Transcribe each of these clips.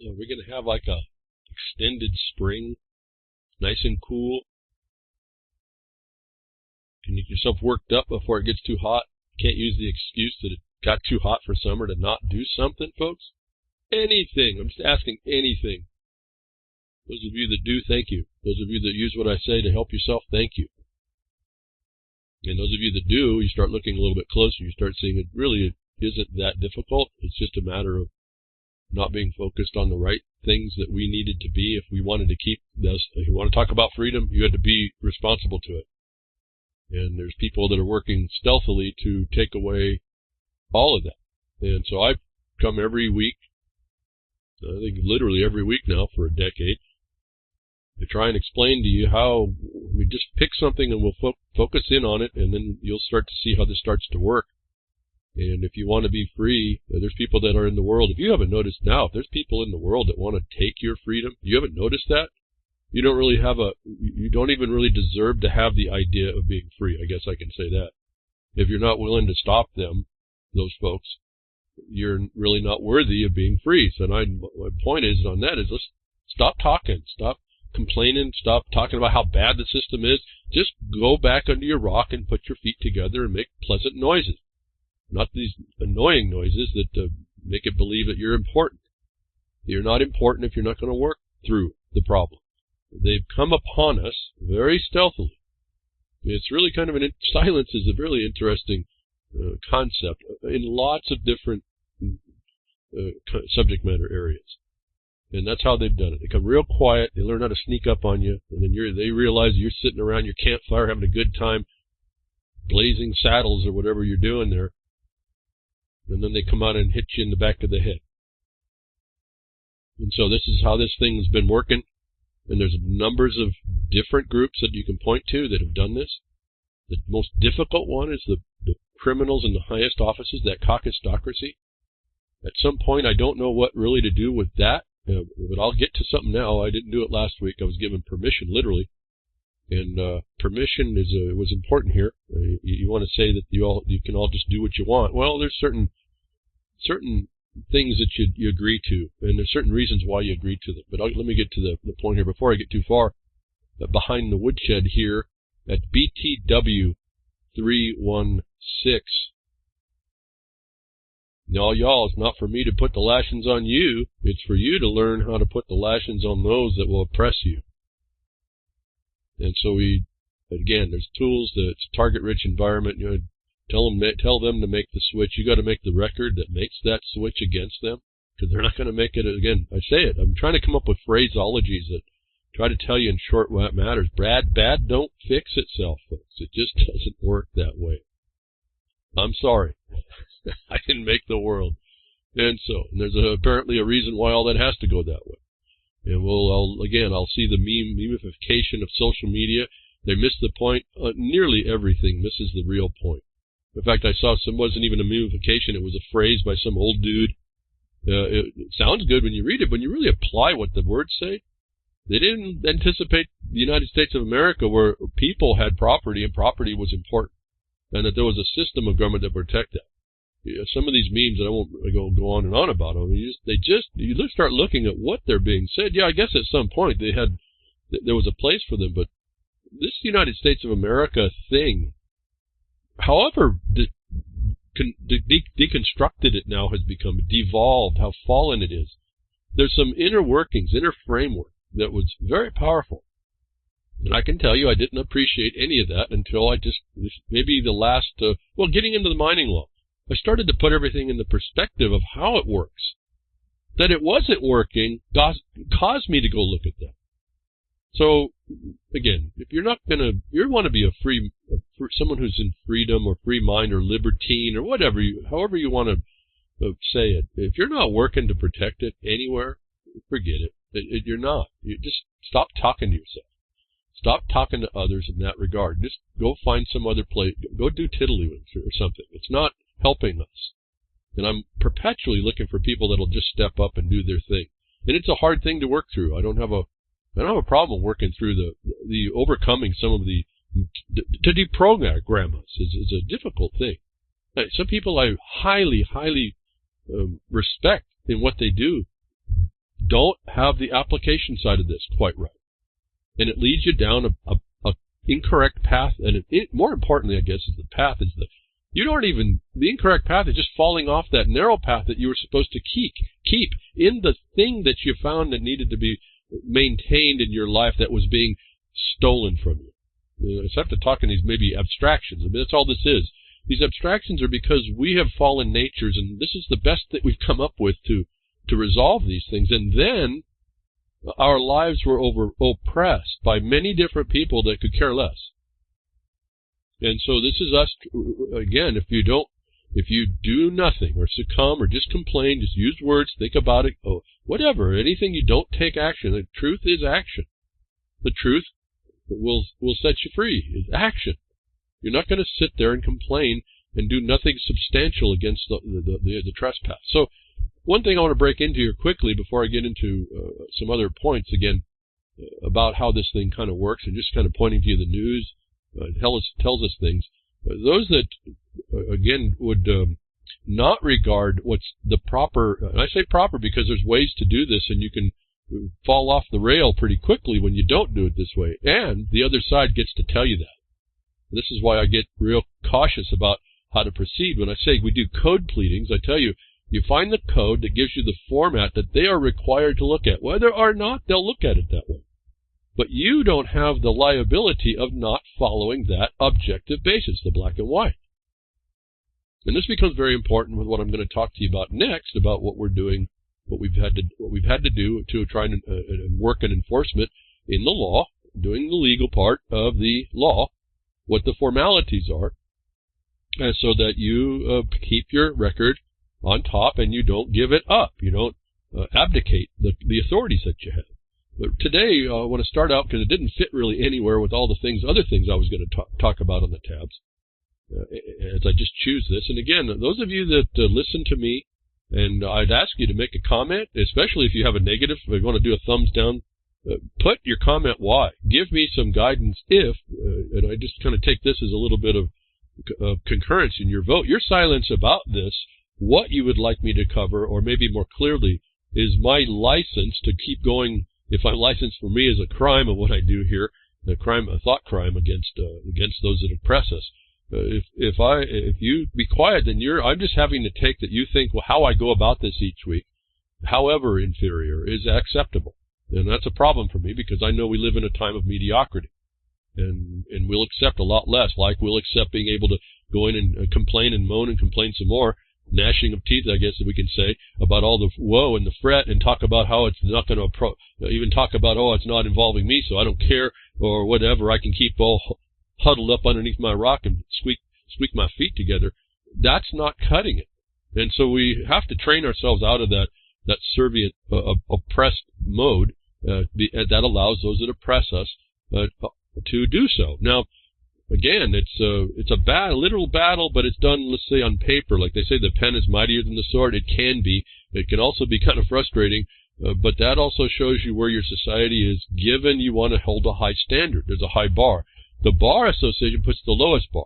We're going to have like a extended spring, nice and cool. Can you get yourself worked up before it gets too hot? Can't use the excuse that it got too hot for summer to not do something, folks. Anything. I'm just asking anything. Those of you that do, thank you. Those of you that use what I say to help yourself, thank you. And those of you that do, you start looking a little bit closer. You start seeing it really isn't that difficult. It's just a matter of not being focused on the right things that we needed to be. If we wanted to keep this, if you want to talk about freedom, you had to be responsible to it. And there's people that are working stealthily to take away all of that. And so I come every week, I think literally every week now for a decade, to try and explain to you how we just pick something and we'll focus in on it, and then you'll start to see how this starts to work. And if you want to be free, there's people that are in the world. If you haven't noticed now, if there's people in the world that want to take your freedom, you haven't noticed that, you don't really have you don't even really deserve to have the idea of being free. I guess I can say that. If you're not willing to stop them, those folks, you're really not worthy of being free. So my point is on that is let's stop talking, stop complaining, stop talking about how bad the system is. Just go back under your rock and put your feet together and make pleasant noises. Not these annoying noises that make it believe that you're important. You're not important if you're not going to work through the problem. They've come upon us very stealthily. It's really kind of silence is a really interesting concept in lots of different subject matter areas. And that's how they've done it. They come real quiet, they learn how to sneak up on you, and then they realize you're sitting around your campfire having a good time, blazing saddles or whatever you're doing there, and then they come out and hit you in the back of the head. And so this is how this thing's been working, and there's numbers of different groups that you can point to that have done this. The most difficult one is the criminals in the highest offices, that caucusocracy. At some point, I don't know what really to do with that, but I'll get to something now. I didn't do it last week. I was given permission, literally. And permission was important here. You want to say that you can all just do what you want. Well, there's certain things that you agree to, and there's certain reasons why you agree to them. But let me get to the point here before I get too far. Behind the woodshed here at BTW 316. Now, y'all, it's not for me to put the lashings on you. It's for you to learn how to put the lashings on those that will oppress you. And so again, there's tools. It's a target-rich environment. You know, tell them to make the switch. You got to make the record that makes that switch against them, because they're not going to make it. Again, I say it. I'm trying to come up with phraseologies that try to tell you in short what matters. Bad don't fix itself, folks. It just doesn't work that way. I'm sorry. I didn't make the world. And there's apparently a reason why all that has to go that way. And I'll see the memification of social media. They miss the point. Nearly everything misses the real point. In fact, I saw wasn't even a memification. It was a phrase by some old dude. It sounds good when you read it, but when you really apply what the words say, they didn't anticipate the United States of America where people had property and property was important, and that there was a system of government that protected that. Some of these memes, and I won't go on and on about them, you start looking at what they're being said. Yeah, I guess at some point there was a place for them, but this United States of America thing, however deconstructed it now has become, devolved, how fallen it is, there's some inner workings, inner framework that was very powerful. And I can tell you I didn't appreciate any of that until maybe the last, getting into the mining law. I started to put everything in the perspective of how it works. That it wasn't working caused me to go look at that. So, again, if you want to be someone who's in freedom or free mind or libertine or however you want to say it, if you're not working to protect it anywhere, forget it. You're not. You just stop talking to yourself. Stop talking to others in that regard. Just go find some other place. Go do tiddlywinks or something. It's not helping us. And I'm perpetually looking for people that'll just step up and do their thing. And it's a hard thing to work through. I don't have a problem working through the overcoming some of to deprogram us is a difficult thing. Some people I highly respect in what they do. don't have the application side of this quite right. And it leads you down a incorrect path. And more importantly, I guess, is the path is the incorrect path is just falling off that narrow path that you were supposed to keep in the thing that you found that needed to be maintained in your life that was being stolen from you. I have to talk in these maybe abstractions. I mean, that's all this is. These abstractions are because we have fallen natures, and this is the best that we've come up with to resolve these things. And then our lives were oppressed by many different people that could care less. And so this is us, again, if you do nothing or succumb or just complain, just use words, think about it, whatever, anything you don't take action. The truth is action. The truth will set you free. It's action. You're not going to sit there and complain and do nothing substantial against the trespass. So one thing I want to break into here quickly before I get into some other points again about how this thing kind of works, and just kind of pointing to you the news tells us things. Those that, again, would not regard what's the proper, and I say proper because there's ways to do this, and you can fall off the rail pretty quickly when you don't do it this way, and the other side gets to tell you that. This is why I get real cautious about how to proceed. When I say we do code pleadings, I tell you, you find the code that gives you the format that they are required to look at. Whether or not they'll look at it that way. But you don't have the liability of not following that objective basis, the black and white. And this becomes very important with what I'm going to talk to you about next, about what we're doing, what we've had to do to try and work an enforcement in the law, doing the legal part of the law, what the formalities are, so that you keep your record on top and you don't give it up. You don't abdicate the authorities that you have. But today, I want to start out because it didn't fit really anywhere with all the other things I was going to talk about on the tabs, as I just choose this. And again, those of you that listen to me, and I'd ask you to make a comment, especially if you have a negative, if you want to do a thumbs down, put your comment why. Give me some guidance if, and I just kind of take this as a little bit of concurrence in your vote, your silence about this, what you would like me to cover, or maybe more clearly, is my license to keep going. If I'm licensed for me as a crime of what I do here, a thought crime against those that oppress us. If you be quiet, then I'm just having to take that you think, well, how I go about this each week, however inferior, is acceptable. And that's a problem for me because I know we live in a time of mediocrity. And we'll accept a lot less, like we'll accept being able to go in and complain and moan and complain some more, gnashing of teeth, I guess that we can say, about all the woe and the fret, and talk about how it's not going to even talk about, it's not involving me, so I don't care, or whatever. I can keep all huddled up underneath my rock and squeak my feet together. That's not cutting it. And so we have to train ourselves out of that servient oppressed mode that allows those that oppress us to do so. Now, again, it's a literal battle, but it's done, let's say, on paper. Like they say, the pen is mightier than the sword. It can be. It can also be kind of frustrating, but that also shows you where your society is, given you want to hold a high standard. There's a high bar. The Bar Association puts the lowest bar,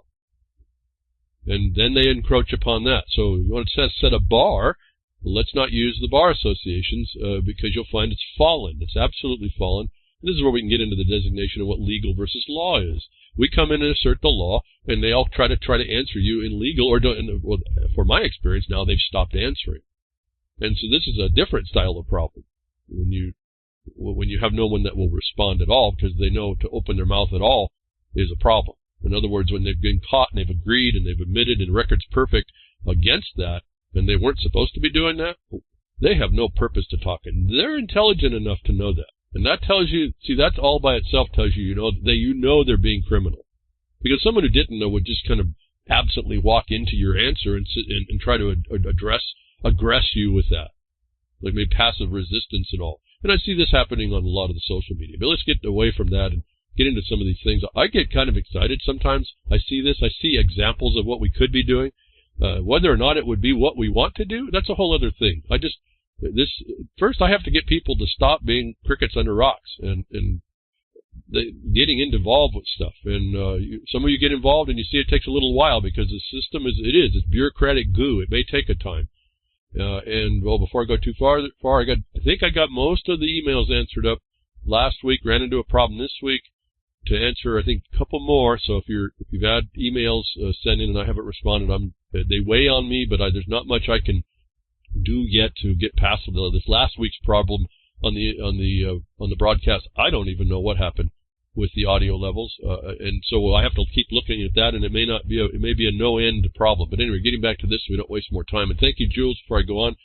and then they encroach upon that. So you want to set a bar, let's not use the Bar Associations because you'll find it's fallen. It's absolutely fallen. This is where we can get into the designation of what legal versus law is. We come in and assert the law, and they all try to answer you in legal, or don't. Well, for my experience now, they've stopped answering. And so this is a different style of problem. When you have no one that will respond at all, because they know to open their mouth at all is a problem. In other words, when they've been caught and they've agreed and they've admitted and record's perfect against that, and they weren't supposed to be doing that, they have no purpose to talk. And they're intelligent enough to know that. And that tells you, that all by itself tells you, they're being criminal. Because someone who didn't know would just kind of absently walk into your answer and try to aggress you with that. Like maybe passive resistance and all. And I see this happening on a lot of the social media. But let's get away from that and get into some of these things. I get kind of excited sometimes. I see this. I see examples of what we could be doing. Whether or not it would be what we want to do, that's a whole other thing. First, I have to get people to stop being crickets under rocks and getting involved with stuff. And some of you get involved and you see it takes a little while because the system it's bureaucratic goo. It may take a time. And well, before I go too far, I think I got most of the emails answered up last week. Ran into a problem this week to answer, I think, a couple more. So if you've had emails sent in and I haven't responded, they weigh on me, but there's not much I can do yet to get past this last week's problem on the broadcast. I don't even know what happened with the audio levels, and so I have to keep looking at that, and it may be a no-end problem. But anyway, getting back to this so we don't waste more time. And thank you, Jules, before I go on,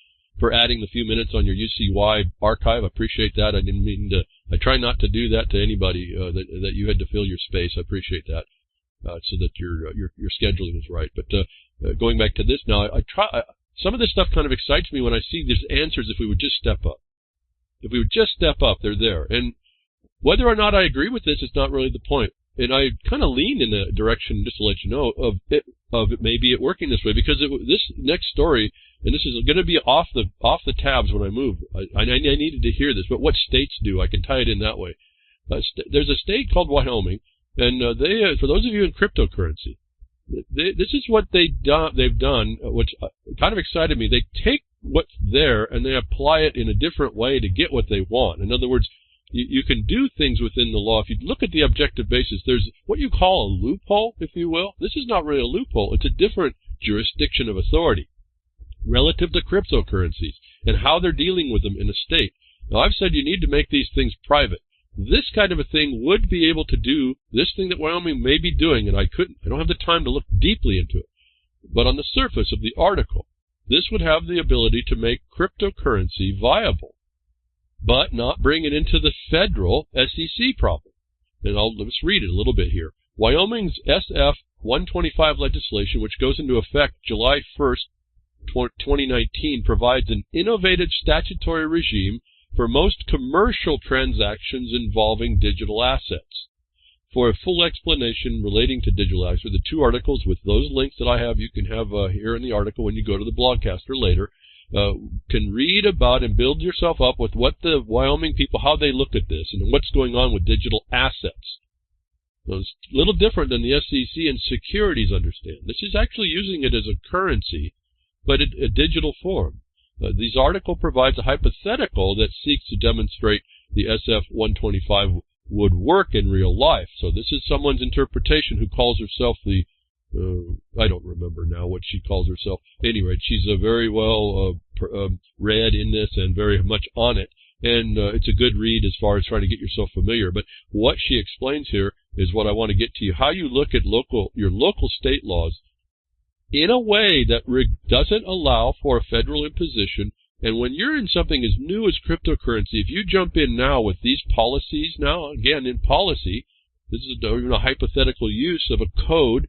for adding the few minutes on your UCY archive. I appreciate that. I didn't mean to. I try not to do that to anybody that you had to fill your space. I appreciate that, so that your scheduling is right. But going back to this now, some of this stuff kind of excites me when I see these answers. If we would just step up, they're there. And whether or not I agree with this is not really the point. And I kind of lean in the direction, just to let you know, of it maybe it working this way, because this next story, and this is going to be off the tabs when I move. I needed to hear this, but what states do? I can tie it in that way. There's a state called Wyoming, and they, for those of you in cryptocurrency, this is what they've done, which kind of excited me. They take what's there and they apply it in a different way to get what they want. In other words, you can do things within the law. If you look at the objective basis, there's what you call a loophole, if you will. This is not really a loophole. It's a different jurisdiction of authority relative to cryptocurrencies and how they're dealing with them in a state. Now, I've said you need to make these things private. This kind of a thing would be able to do this thing that Wyoming may be doing, and I don't have the time to look deeply into it. But on the surface of the article, this would have the ability to make cryptocurrency viable, but not bring it into the federal SEC problem. And let's read it a little bit here. Wyoming's SF 125 legislation, which goes into effect July 1st, 2019, provides an innovative statutory regime for most commercial transactions involving digital assets. For a full explanation relating to digital assets, the two articles with those links that I have, you can have here in the article when you go to the blogcaster later, can read about and build yourself up with what the Wyoming people, how they look at this and what's going on with digital assets. Now, it's a little different than the SEC and securities understand. This is actually using it as a currency, but a digital form. This article provides a hypothetical that seeks to demonstrate the SF 125 would work in real life. So this is someone's interpretation who calls herself the I don't remember now what she calls herself. Anyway, she's a very well read in this and very much on it. And it's a good read as far as trying to get yourself familiar. But what she explains here is what I want to get to you. How you look at your local state laws in a way that doesn't allow for a federal imposition. And when you're in something as new as cryptocurrency, if you jump in now with these policies now, again, in policy, this is even a hypothetical use of a code.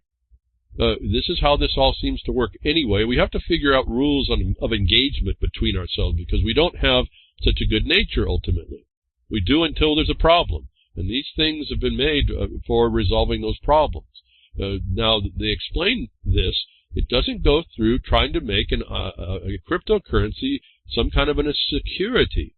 This is how this all seems to work anyway. We have to figure out rules of engagement between ourselves because we don't have such a good nature ultimately. We do until there's a problem. And these things have been made for resolving those problems. Now, they explain this. It doesn't go through trying to make a cryptocurrency some kind of a security.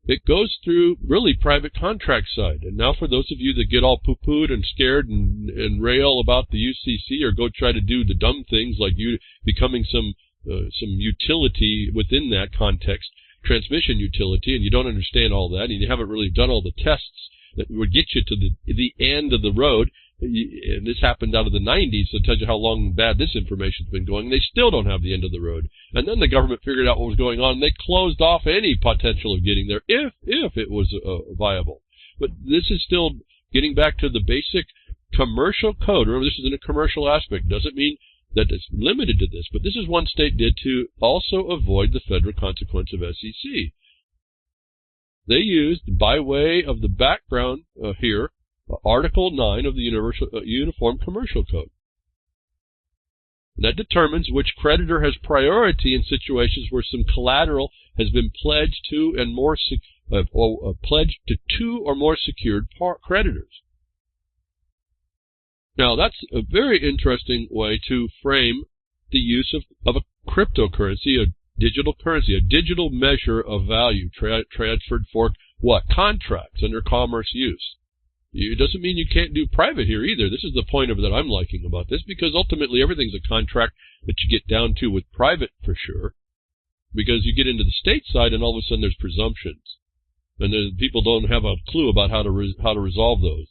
It goes through really private contract side. And now for those of you that get all poo-pooed and scared and rail about the UCC or go try to do the dumb things like you becoming some utility within that context, transmission utility, and you don't understand all that, and you haven't really done all the tests that would get you to the end of the road. And this happened out of the 90s, so it tells you how long and bad this information's been going. They still don't have the end of the road. And then the government figured out what was going on, and they closed off any potential of getting there if it was viable. But this is still getting back to the basic commercial code. Remember, this is in a commercial aspect. Doesn't mean that it's limited to this, but this is one state did to also avoid the federal consequence of SEC. They used, by way of the background here, Article 9 of the Uniform Commercial Code. And that determines which creditor has priority in situations where some collateral has been pledged to pledged to two or more secured creditors. Now, that's a very interesting way to frame the use of a cryptocurrency, a digital currency, a digital measure of value transferred for what? Contracts under commerce use. It doesn't mean you can't do private here either. This is the point of that I'm liking about this, because ultimately everything's a contract that you get down to with private for sure. because you get into the state side and all of a sudden there's presumptions. And then people don't have a clue about how to resolve those.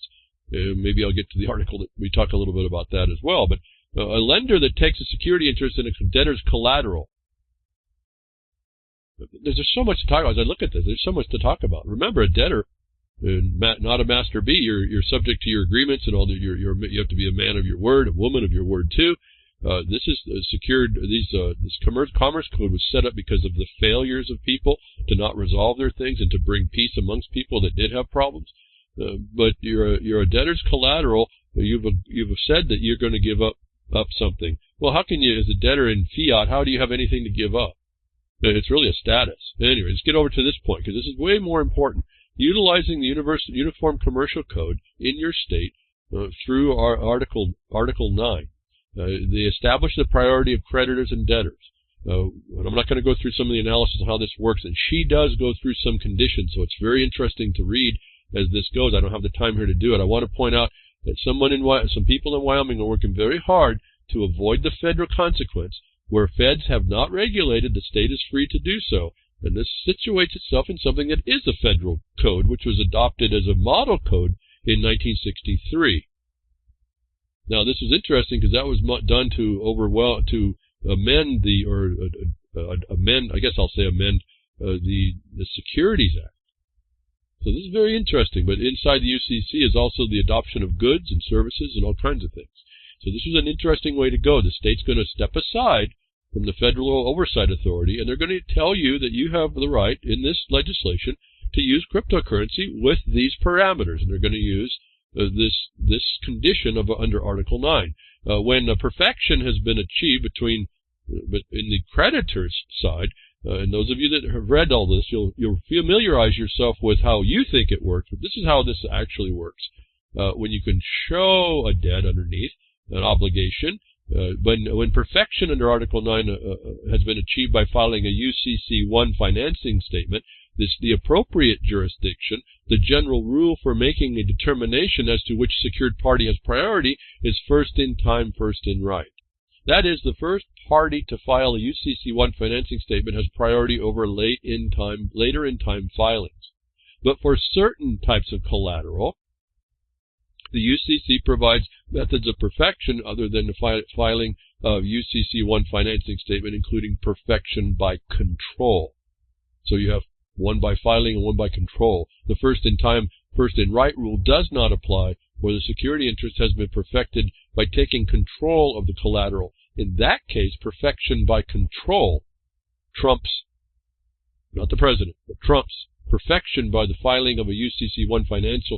Maybe I'll get to the article that we talk a little bit about that as well. But a lender that takes a security interest in a debtor's collateral. There's just so much to talk about. As I look at this, there's so much to talk about. Remember, a debtor, not a master B. You're subject to your agreements and all. You have to be a man of your word, a woman of your word too. This is secured. This commerce code was set up because of the failures of people to not resolve their things and to bring peace amongst people that did have problems. But you're a debtor's collateral. You've said that you're going to give up something. Well, how can you, as a debtor in fiat, how do you have anything to give up? It's really a status. Anyway, let's get over to this point because this is way more important. Utilizing the Uniform Commercial Code in your state through our Article 9. They establish the priority of creditors and debtors. And I'm not going to go through some of the analysis of how this works, and she does go through some conditions, so it's very interesting to read as this goes. I don't have the time here to do it. I want to point out that some people in Wyoming are working very hard to avoid the federal consequence. Where feds have not regulated, the state is free to do so. And this situates itself in something that is a federal code, which was adopted as a model code in 1963. Now, this was interesting because that was done to amend the Securities Act. So this is very interesting. But inside the UCC is also the adoption of goods and services and all kinds of things. So this was an interesting way to go. The state's going to step aside from the federal oversight authority, and they're going to tell you that you have the right in this legislation to use cryptocurrency with these parameters, and they're going to use this condition under Article 9. When perfection has been achieved in the creditor's side, and those of you that have read all this, you'll familiarize yourself with how you think it works, but this is how this actually works. When you can show a debt underneath, an obligation, when perfection under Article 9 has been achieved by filing a UCC-1 financing statement, the appropriate jurisdiction, the general rule for making a determination as to which secured party has priority is first in time, first in right. That is, the first party to file a UCC-1 financing statement has priority over later in time filings. But for certain types of collateral, the UCC provides methods of perfection other than the filing of UCC-1 financing statement, including perfection by control. So you have one by filing and one by control. The first in time, first in right rule does not apply where the security interest has been perfected by taking control of the collateral. In that case, perfection by control trumps, not the president, but trumps perfection by the filing of a UCC-1 financing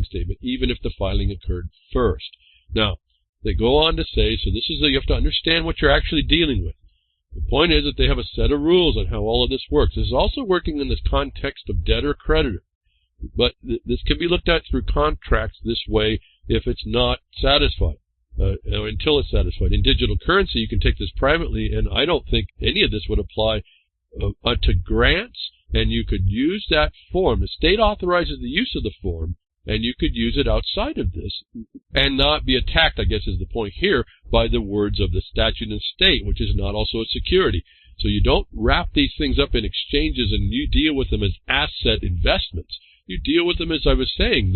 statement, even if the filing occurred first. Now, they go on to say, so this is you have to understand what you're actually dealing with. The point is that they have a set of rules on how all of this works. This is also working in this context of debtor-creditor. But this can be looked at through contracts this way if it's not satisfied, until it's satisfied. In digital currency, you can take this privately, and I don't think any of this would apply to grants. And you could use that form. The state authorizes the use of the form, and you could use it outside of this and not be attacked, I guess is the point here, by the words of the statute and state, which is not also a security. So you don't wrap these things up in exchanges and you deal with them as asset investments. You deal with them, as I was saying,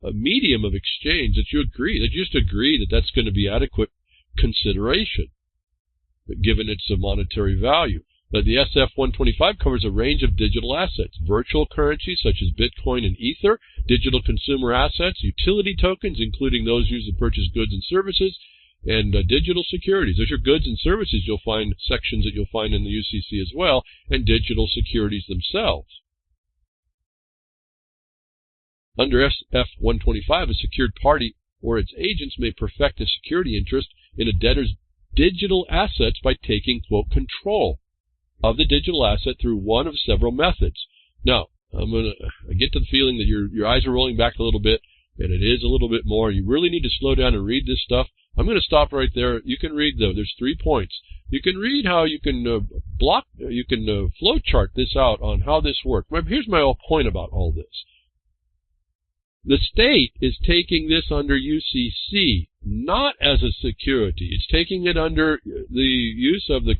a medium of exchange that you just agree that that's going to be adequate consideration, given its monetary value. The SF-125 covers a range of digital assets, virtual currencies such as Bitcoin and Ether, digital consumer assets, utility tokens, including those used to purchase goods and services, and digital securities. There's your goods and services. You'll find sections that you'll find in the UCC as well, and digital securities themselves. Under SF-125, a secured party or its agents may perfect a security interest in a debtor's digital assets by taking, quote, control of the digital asset through one of several methods. Now, I get to the feeling that your eyes are rolling back a little bit, and it is a little bit more. You really need to slow down and read this stuff. I'm going to stop right there. You can read, though. There's 3 points. You can read how you can flow chart this out on how this works. Here's my whole point about all this. The state is taking this under UCC not as a security. It's taking it under the use of the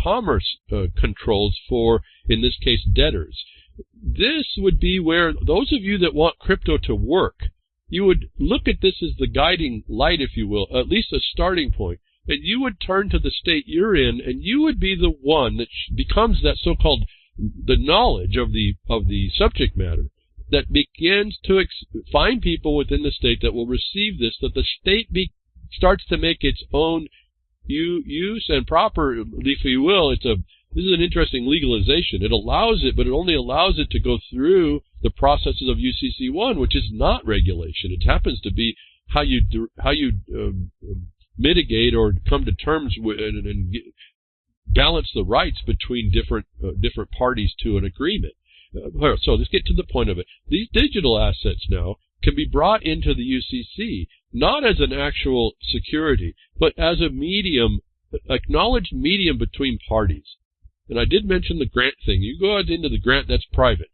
commerce controls for, in this case, debtors. This would be where those of you that want crypto to work, you would look at this as the guiding light, if you will, at least a starting point. And you would turn to the state you're in, and you would be the one that becomes that so-called the knowledge of the subject matter that begins to find people within the state that will receive this, that the state starts to make its own use and properly, if you will. This is an interesting legalization. It allows it, but it only allows it to go through the processes of UCC1, which is not regulation. It happens to be how you mitigate or come to terms with and balance the rights between different parties to an agreement. So let's get to the point of it. These digital assets now can be brought into the UCC, not as an actual security, but as a medium, acknowledged medium between parties. And I did mention the grant thing. You go out into the grant, that's private.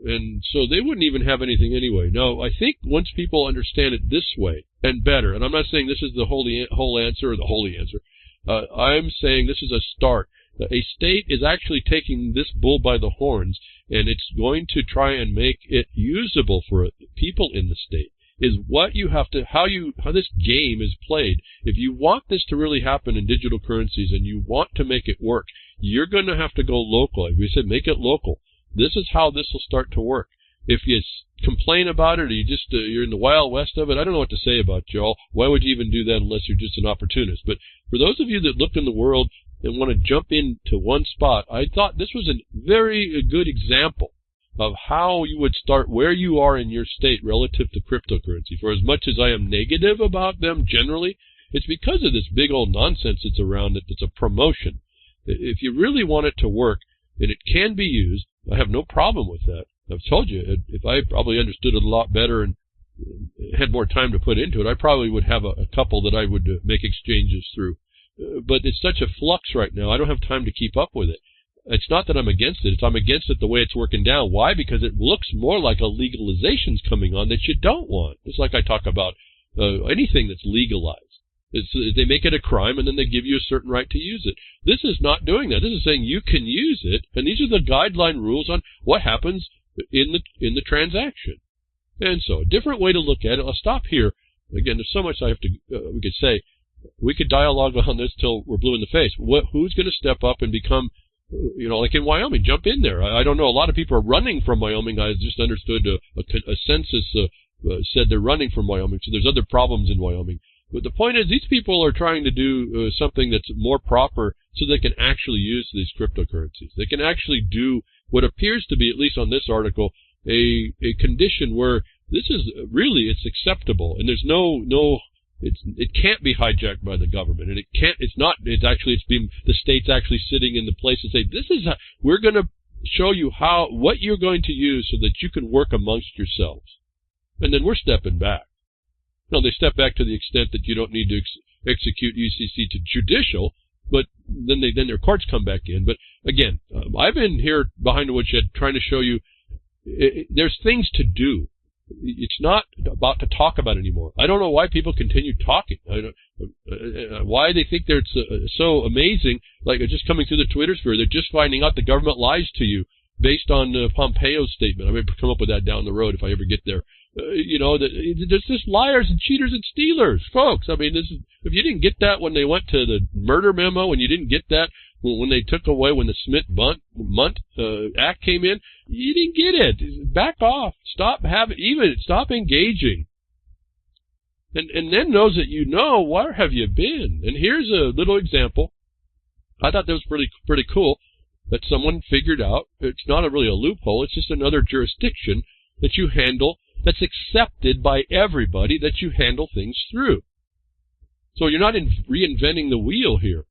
And so they wouldn't even have anything anyway. No, I think once people understand it this way and better, and I'm not saying this is the whole answer or the holy answer, I'm saying this is a start. A state is actually taking this bull by the horns, and it's going to try and make it usable for people in the state. Is what you have to, how this game is played. If you want this to really happen in digital currencies and you want to make it work, you're going to have to go local. Like we said, make it local. This is how this will start to work. If you complain about it or you're in the wild west of it, I don't know what to say about you all. Why would you even do that unless you're just an opportunist? But for those of you that look in the world and want to jump into one spot, I thought this was a very good example of how you would start where you are in your state relative to cryptocurrency. For as much as I am negative about them generally, it's because of this big old nonsense that's around it. It's a promotion. If you really want it to work, and it can be used, I have no problem with that. I've told you, if I probably understood it a lot better and had more time to put into it, I probably would have a couple that I would make exchanges through. But it's such a flux right now, I don't have time to keep up with it. It's not that I'm against it. I'm against it the way it's working down. Why? Because it looks more like a legalization's coming on that you don't want. It's like I talk about anything that's legalized. They make it a crime, and then they give you a certain right to use it. This is not doing that. This is saying you can use it, and these are the guideline rules on what happens in the transaction. And so, a different way to look at it. I'll stop here. Again, there's so much I have to. We could say. We could dialogue on this till we're blue in the face. Who's going to step up and become, like in Wyoming, jump in there? I don't know. A lot of people are running from Wyoming. I just understood a census said they're running from Wyoming, so there's other problems in Wyoming. But the point is, these people are trying to do something that's more proper so they can actually use these cryptocurrencies. They can actually do what appears to be, at least on this article, a condition where this is really, it's acceptable, and there's it can't be hijacked by the government, and the state's actually sitting in the place and say, this is how we're going to show you what you're going to use so that you can work amongst yourselves. And then we're stepping back. No, they step back to the extent that you don't need to execute UCC to judicial, but then their courts come back in. But again, I've been here behind the woodshed trying to show you there's things to do. It's not about to talk about anymore. I don't know why people continue talking. Why they think they're so amazing, like just coming through the Twitter sphere. They're just finding out the government lies to you based on Pompeo's statement. I may come up with that down the road if I ever get there. There's just liars and cheaters and stealers, folks. I mean, if you didn't get that when they went to the murder memo, and you didn't get that when they took away when the Smith-Munt Act came in, you didn't get it. Back off. Stop engaging. And then those that where have you been? And here's a little example. I thought that was pretty cool that someone figured out. It's not really a loophole. It's just another jurisdiction that you handle that's accepted by everybody that you handle things through. So you're not reinventing the wheel here.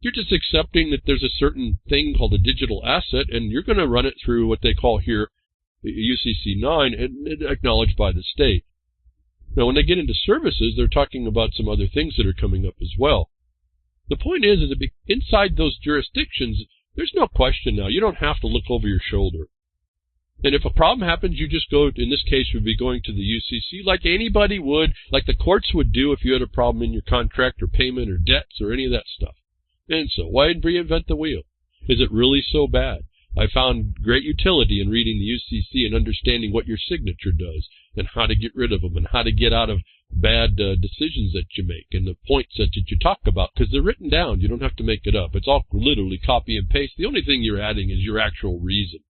You're just accepting that there's a certain thing called a digital asset, and you're going to run it through what they call here UCC9 and acknowledged by the state. Now, when they get into services, they're talking about some other things that are coming up as well. The point is that inside those jurisdictions, there's no question now. You don't have to look over your shoulder. And if a problem happens, you just go, in this case, you'd be going to the UCC like anybody would, like the courts would do if you had a problem in your contract or payment or debts or any of that stuff. And so why reinvent the wheel? Is it really so bad? I found great utility in reading the UCC and understanding what your signature does and how to get rid of them and how to get out of bad decisions that you make and the points that you talk about, because they're written down. You don't have to make it up. It's all literally copy and paste. The only thing you're adding is your actual reason.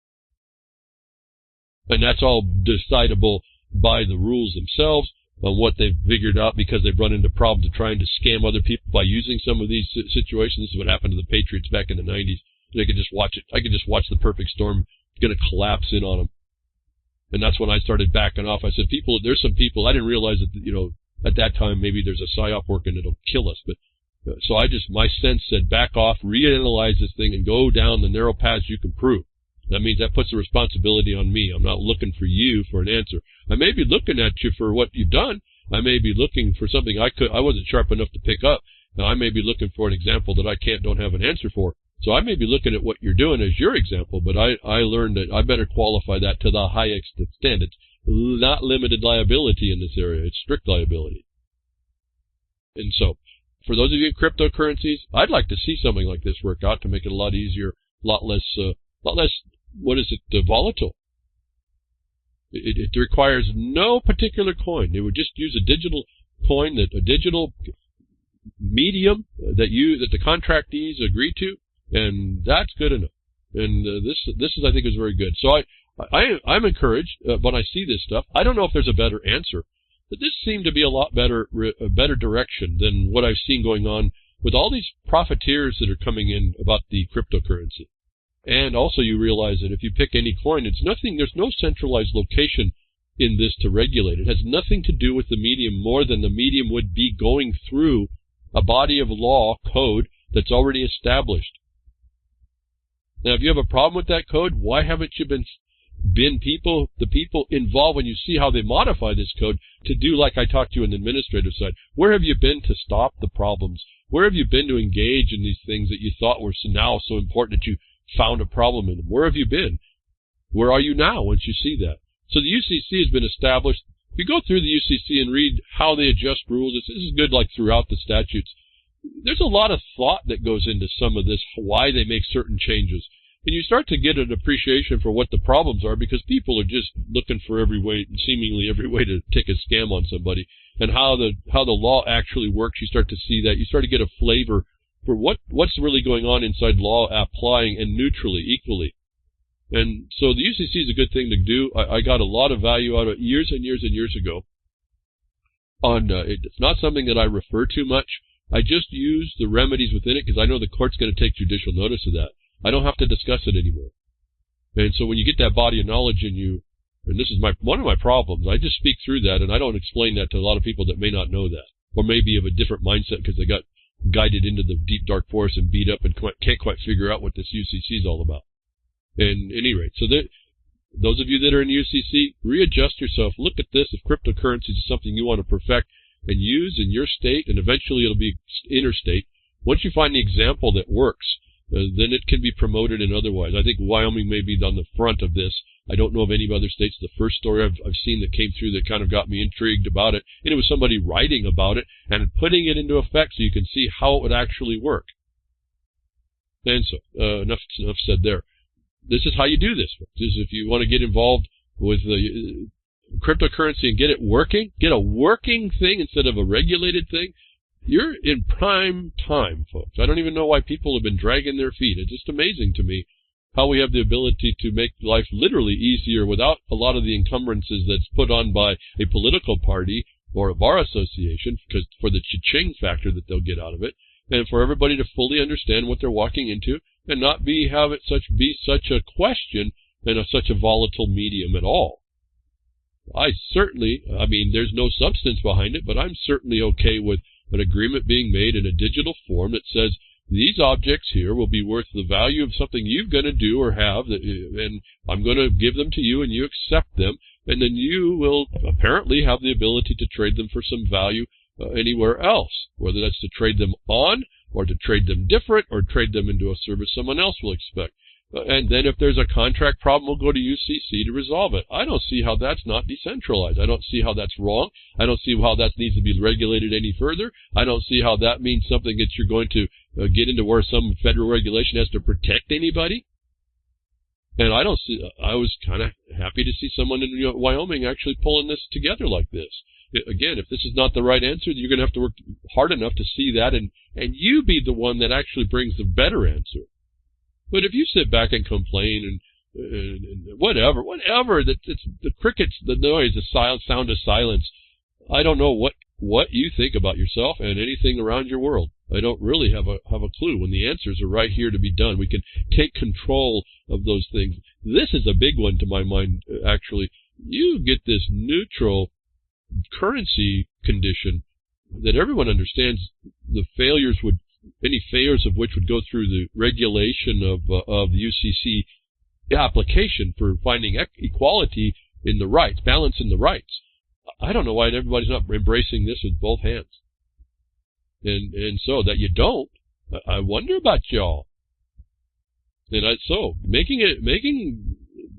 And that's all decidable by the rules themselves on what they've figured out, because they've run into problems of trying to scam other people by using some of these situations. This is what happened to the Patriots back in the 90s. They could just watch it. I could just watch the perfect storm going to collapse in on them. And that's when I started backing off. I said, there's some people, I didn't realize that, at that time, maybe there's a psyop working that'll kill us. But so my sense said, back off, reanalyze this thing, and go down the narrow paths you can prove. That means that puts the responsibility on me. I'm not looking for you for an answer. I may be looking at you for what you've done. I may be looking for something I wasn't sharp enough to pick up. Now, I may be looking for an example that I don't have an answer for. So I may be looking at what you're doing as your example, but I learned that I better qualify that to the highest extent. It's not limited liability in this area. It's strict liability. And so, for those of you in cryptocurrencies, I'd like to see something like this work out to make it a lot easier, a lot less, volatile. It requires no particular coin. They would just use a digital coin, a digital medium that the contractees agree to, and that's good enough. And this is, I think, is very good. So I'm encouraged when I see this stuff. I don't know if there's a better answer, but this seemed to be a better direction than what I've seen going on with all these profiteers that are coming in about the cryptocurrency. And also you realize that if you pick any coin, there's no centralized location in this to regulate. It has nothing to do with the medium more than the medium would be going through a body of law code that's already established. Now, if you have a problem with that code, why haven't you been the people involved, when you see how they modify this code, to do like I talked to you on the administrative side? Where have you been to stop the problems? Where have you been to engage in these things that you thought were now so important that you found a problem in them? Where have you been? Where are you now once you see that? So the UCC has been established. If you go through the UCC and read how they adjust rules, this is good like throughout the statutes. There's a lot of thought that goes into some of this, why they make certain changes. And you start to get an appreciation for what the problems are, because people are just looking for seemingly every way to take a scam on somebody. And how the law actually works, you start to see that. You start to get a flavor for what's really going on inside law applying, and neutrally, equally. And so the UCC is a good thing to do. I got a lot of value out of it years and years and years ago. It's not something that I refer to much. I just use the remedies within it because I know the court's going to take judicial notice of that. I don't have to discuss it anymore. And so when you get that body of knowledge in you, and this is one of my problems, I just speak through that, and I don't explain that to a lot of people that may not know that, or may be of a different mindset because they got guided into the deep dark forest and beat up and can't quite figure out what this UCC is all about. And at any rate, so those of you that are in UCC, readjust yourself. Look at this. If cryptocurrencies is something you want to perfect and use in your state, and eventually it'll be interstate, once you find the example that works, then it can be promoted and otherwise. I think Wyoming may be on the front of this. I don't know of any other states. The first story I've seen that came through that kind of got me intrigued about it, and it was somebody writing about it and putting it into effect so you can see how it would actually work. And so, enough said there. This is how you do this. This is if you want to get involved with cryptocurrency and get it working, get a working thing instead of a regulated thing, you're in prime time, folks. I don't even know why people have been dragging their feet. It's just amazing to me how we have the ability to make life literally easier without a lot of the encumbrances that's put on by a political party or a bar association, because for the cha-ching factor that they'll get out of it, and for everybody to fully understand what they're walking into and not be such a question and such a volatile medium at all. There's no substance behind it, but I'm certainly okay with an agreement being made in a digital form that says these objects here will be worth the value of something you're going to do or have, and I'm going to give them to you and you accept them, and then you will apparently have the ability to trade them for some value anywhere else, whether that's to trade them on or to trade them different or trade them into a service someone else will expect. And then if there's a contract problem, we'll go to UCC to resolve it. I don't see how that's not decentralized. I don't see how that's wrong. I don't see how that needs to be regulated any further. I don't see how that means something that you're going to get into where some federal regulation has to protect anybody. And I was kind of happy to see someone in Wyoming actually pulling this together like this. Again, if this is not the right answer, you're going to have to work hard enough to see that and you be the one that actually brings the better answer. But if you sit back and complain and whatever, that it's the crickets, the noise, the sound of silence, I don't know what you think about yourself and anything around your world. I don't really have a clue when the answers are right here to be done. We can take control of those things. This is a big one to my mind, actually. You get this neutral currency condition that everyone understands any failures of which would go through the regulation of the UCC application for finding equality in the rights, balance in the rights. I don't know why everybody's not embracing this with both hands. And so that you don't, I wonder about y'all. And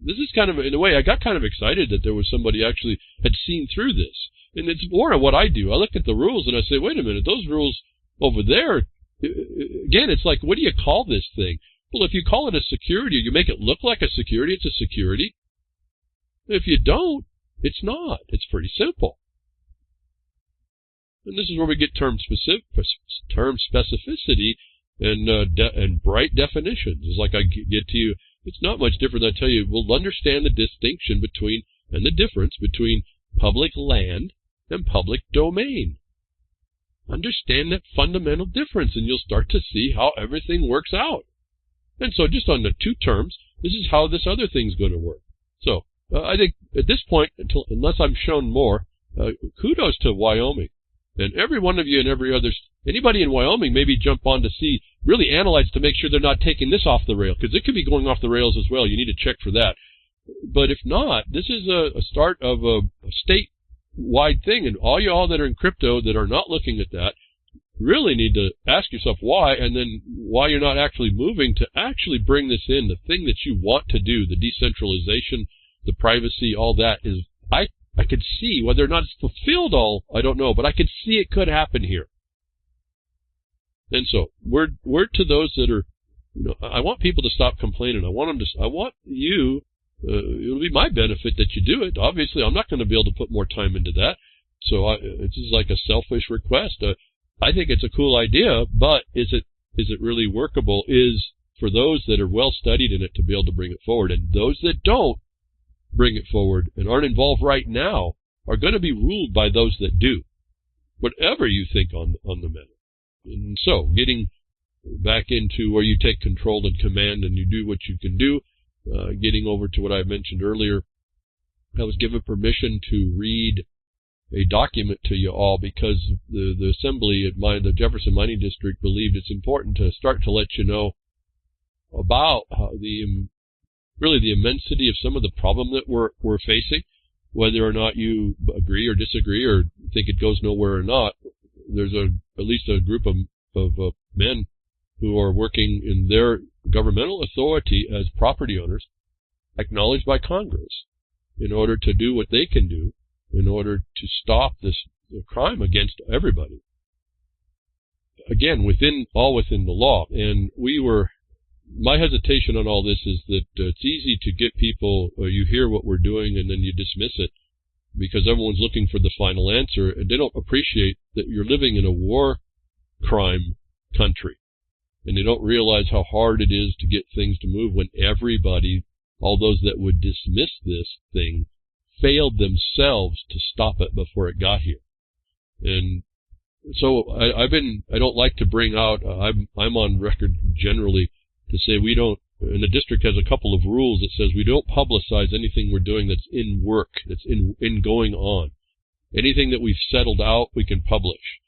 this is kind of, in a way, I got kind of excited that there was somebody actually had seen through this. And it's more of what I do. I look at the rules and I say, wait a minute, those rules over there, again, it's like, what do you call this thing? Well, if you call it a security, you make it look like a security, it's a security. If you don't, it's not. It's pretty simple. And this is where we get term specificity and bright definitions. It's like I get to you, it's not much different than I tell you, we'll understand the distinction between and the difference between public land and public domain. Understand that fundamental difference, and you'll start to see how everything works out. And so just on the two terms, this is how this other thing's going to work. So I think at this point, unless I'm shown more, kudos to Wyoming. And every one of you and anybody in Wyoming maybe jump on to see, really analyze to make sure they're not taking this off the rail, because it could be going off the rails as well. You need to check for that. But if not, this is a start of a state-wide thing, and all y'all that are in crypto that are not looking at that really need to ask yourself why, and then why you're not actually moving to actually bring this in, the thing that you want to do, the decentralization, the privacy, all that is, I could see whether or not it's fulfilled all, I don't know, but I could see it could happen here. And so, word to those that are, I want people to stop complaining. I want you, it'll be my benefit that you do it. Obviously, I'm not going to be able to put more time into that. So it's just like a selfish request. I think it's a cool idea, but is it really workable? Is for those that are well studied in it to be able to bring it forward, and those that don't bring it forward and aren't involved right now are going to be ruled by those that do, whatever you think on the matter. And so, getting back into where you take control and command and you do what you can do, getting over to what I mentioned earlier, I was given permission to read a document to you all because the assembly at the Jefferson Mining District believed it's important to start to let you know about how really the immensity of some of the problem that we're facing, whether or not you agree or disagree or think it goes nowhere or not. There's at least a group of men who are working in their governmental authority as property owners, acknowledged by Congress, in order to do what they can do in order to stop this crime against everybody. Again, within the law. And my hesitation on all this is that it's easy to get people, you hear what we're doing and then you dismiss it because everyone's looking for the final answer, and they don't appreciate that you're living in a war crime country. And they don't realize how hard it is to get things to move when everybody, all those that would dismiss this thing, failed themselves to stop it before it got here. And so I don't like to bring out, I'm on record generally to say we don't, and the district has a couple of rules that says we don't publicize anything we're doing that's in work, that's in going on. Anything that we've settled out, we can publish.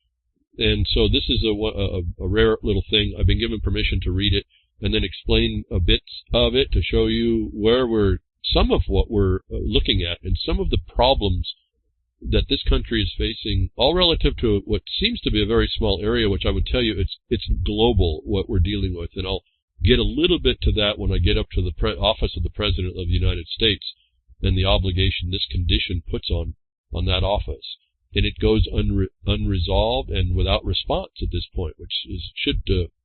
And so this is a rare little thing. I've been given permission to read it and then explain a bit of it to show you some of what we're looking at and some of the problems that this country is facing, all relative to what seems to be a very small area, which I would tell you it's global what we're dealing with. And I'll get a little bit to that when I get up to the office of the President of the United States and the obligation this condition puts on that office. And it goes unresolved and without response at this point, which should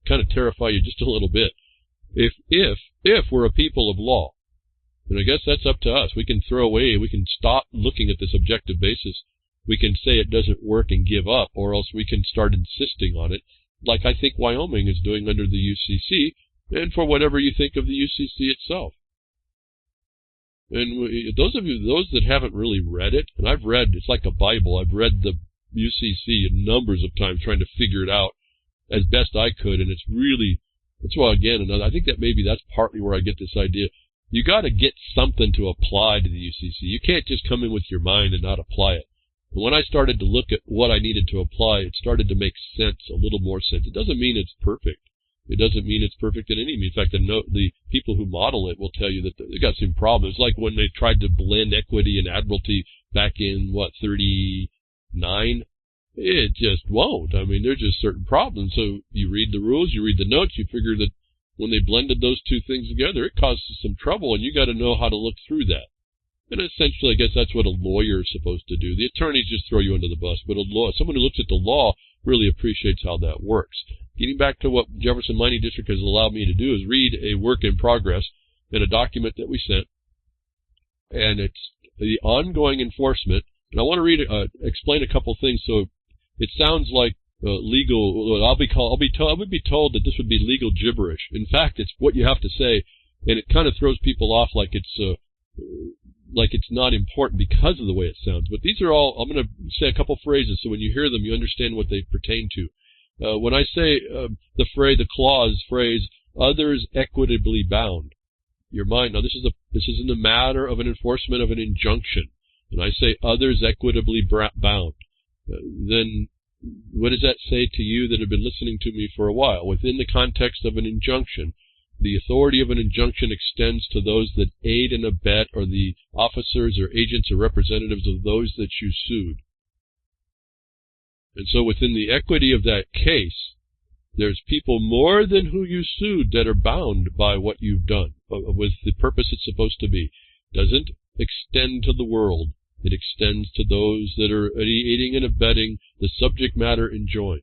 kind of terrify you just a little bit. If we're a people of law, and I guess that's up to us. We can we can stop looking at this objective basis. We can say it doesn't work and give up, or else we can start insisting on it, like I think Wyoming is doing under the UCC, and for whatever you think of the UCC itself. And those that haven't really read it, and I've read, it's like a Bible. I've read the UCC numbers of times trying to figure it out as best I could, and that's why, again, I think that maybe that's partly where I get this idea. You got to get something to apply to the UCC. You can't just come in with your mind and not apply it. And when I started to look at what I needed to apply, it started to make sense, a little more sense. It doesn't mean it's perfect. It doesn't mean it's perfect in any means. In fact, the people who model it will tell you that they got some problems. It's like when they tried to blend equity and admiralty back in, 39? It just won't. I mean, there's just certain problems. So you read the rules, you read the notes, you figure that when they blended those two things together, it causes some trouble, and you got to know how to look through that. And essentially, I guess that's what a lawyer is supposed to do. The attorneys just throw you under the bus, but someone who looks at the law really appreciates how that works. Getting back to what Jefferson Mining District has allowed me to do is read a work in progress in a document that we sent, and it's the ongoing enforcement. And I want to explain a couple things. So it sounds like legal. I would be told that this would be legal gibberish. In fact, it's what you have to say, and it kind of throws people off like it's not important because of the way it sounds. But these are all. I'm going to say a couple phrases so when you hear them, you understand what they pertain to. When I say the clause phrase, others equitably bound, your mind. Now this is in the matter of an enforcement of an injunction, and I say others equitably bound. Then what does that say to you that have been listening to me for a while? Within the context of an injunction, the authority of an injunction extends to those that aid and abet, or the officers or agents or representatives of those that you sued. And so within the equity of that case, there's people more than who you sued that are bound by what you've done with the purpose it's supposed to be. Doesn't extend to the world. It extends to those that are aiding and abetting the subject matter enjoined.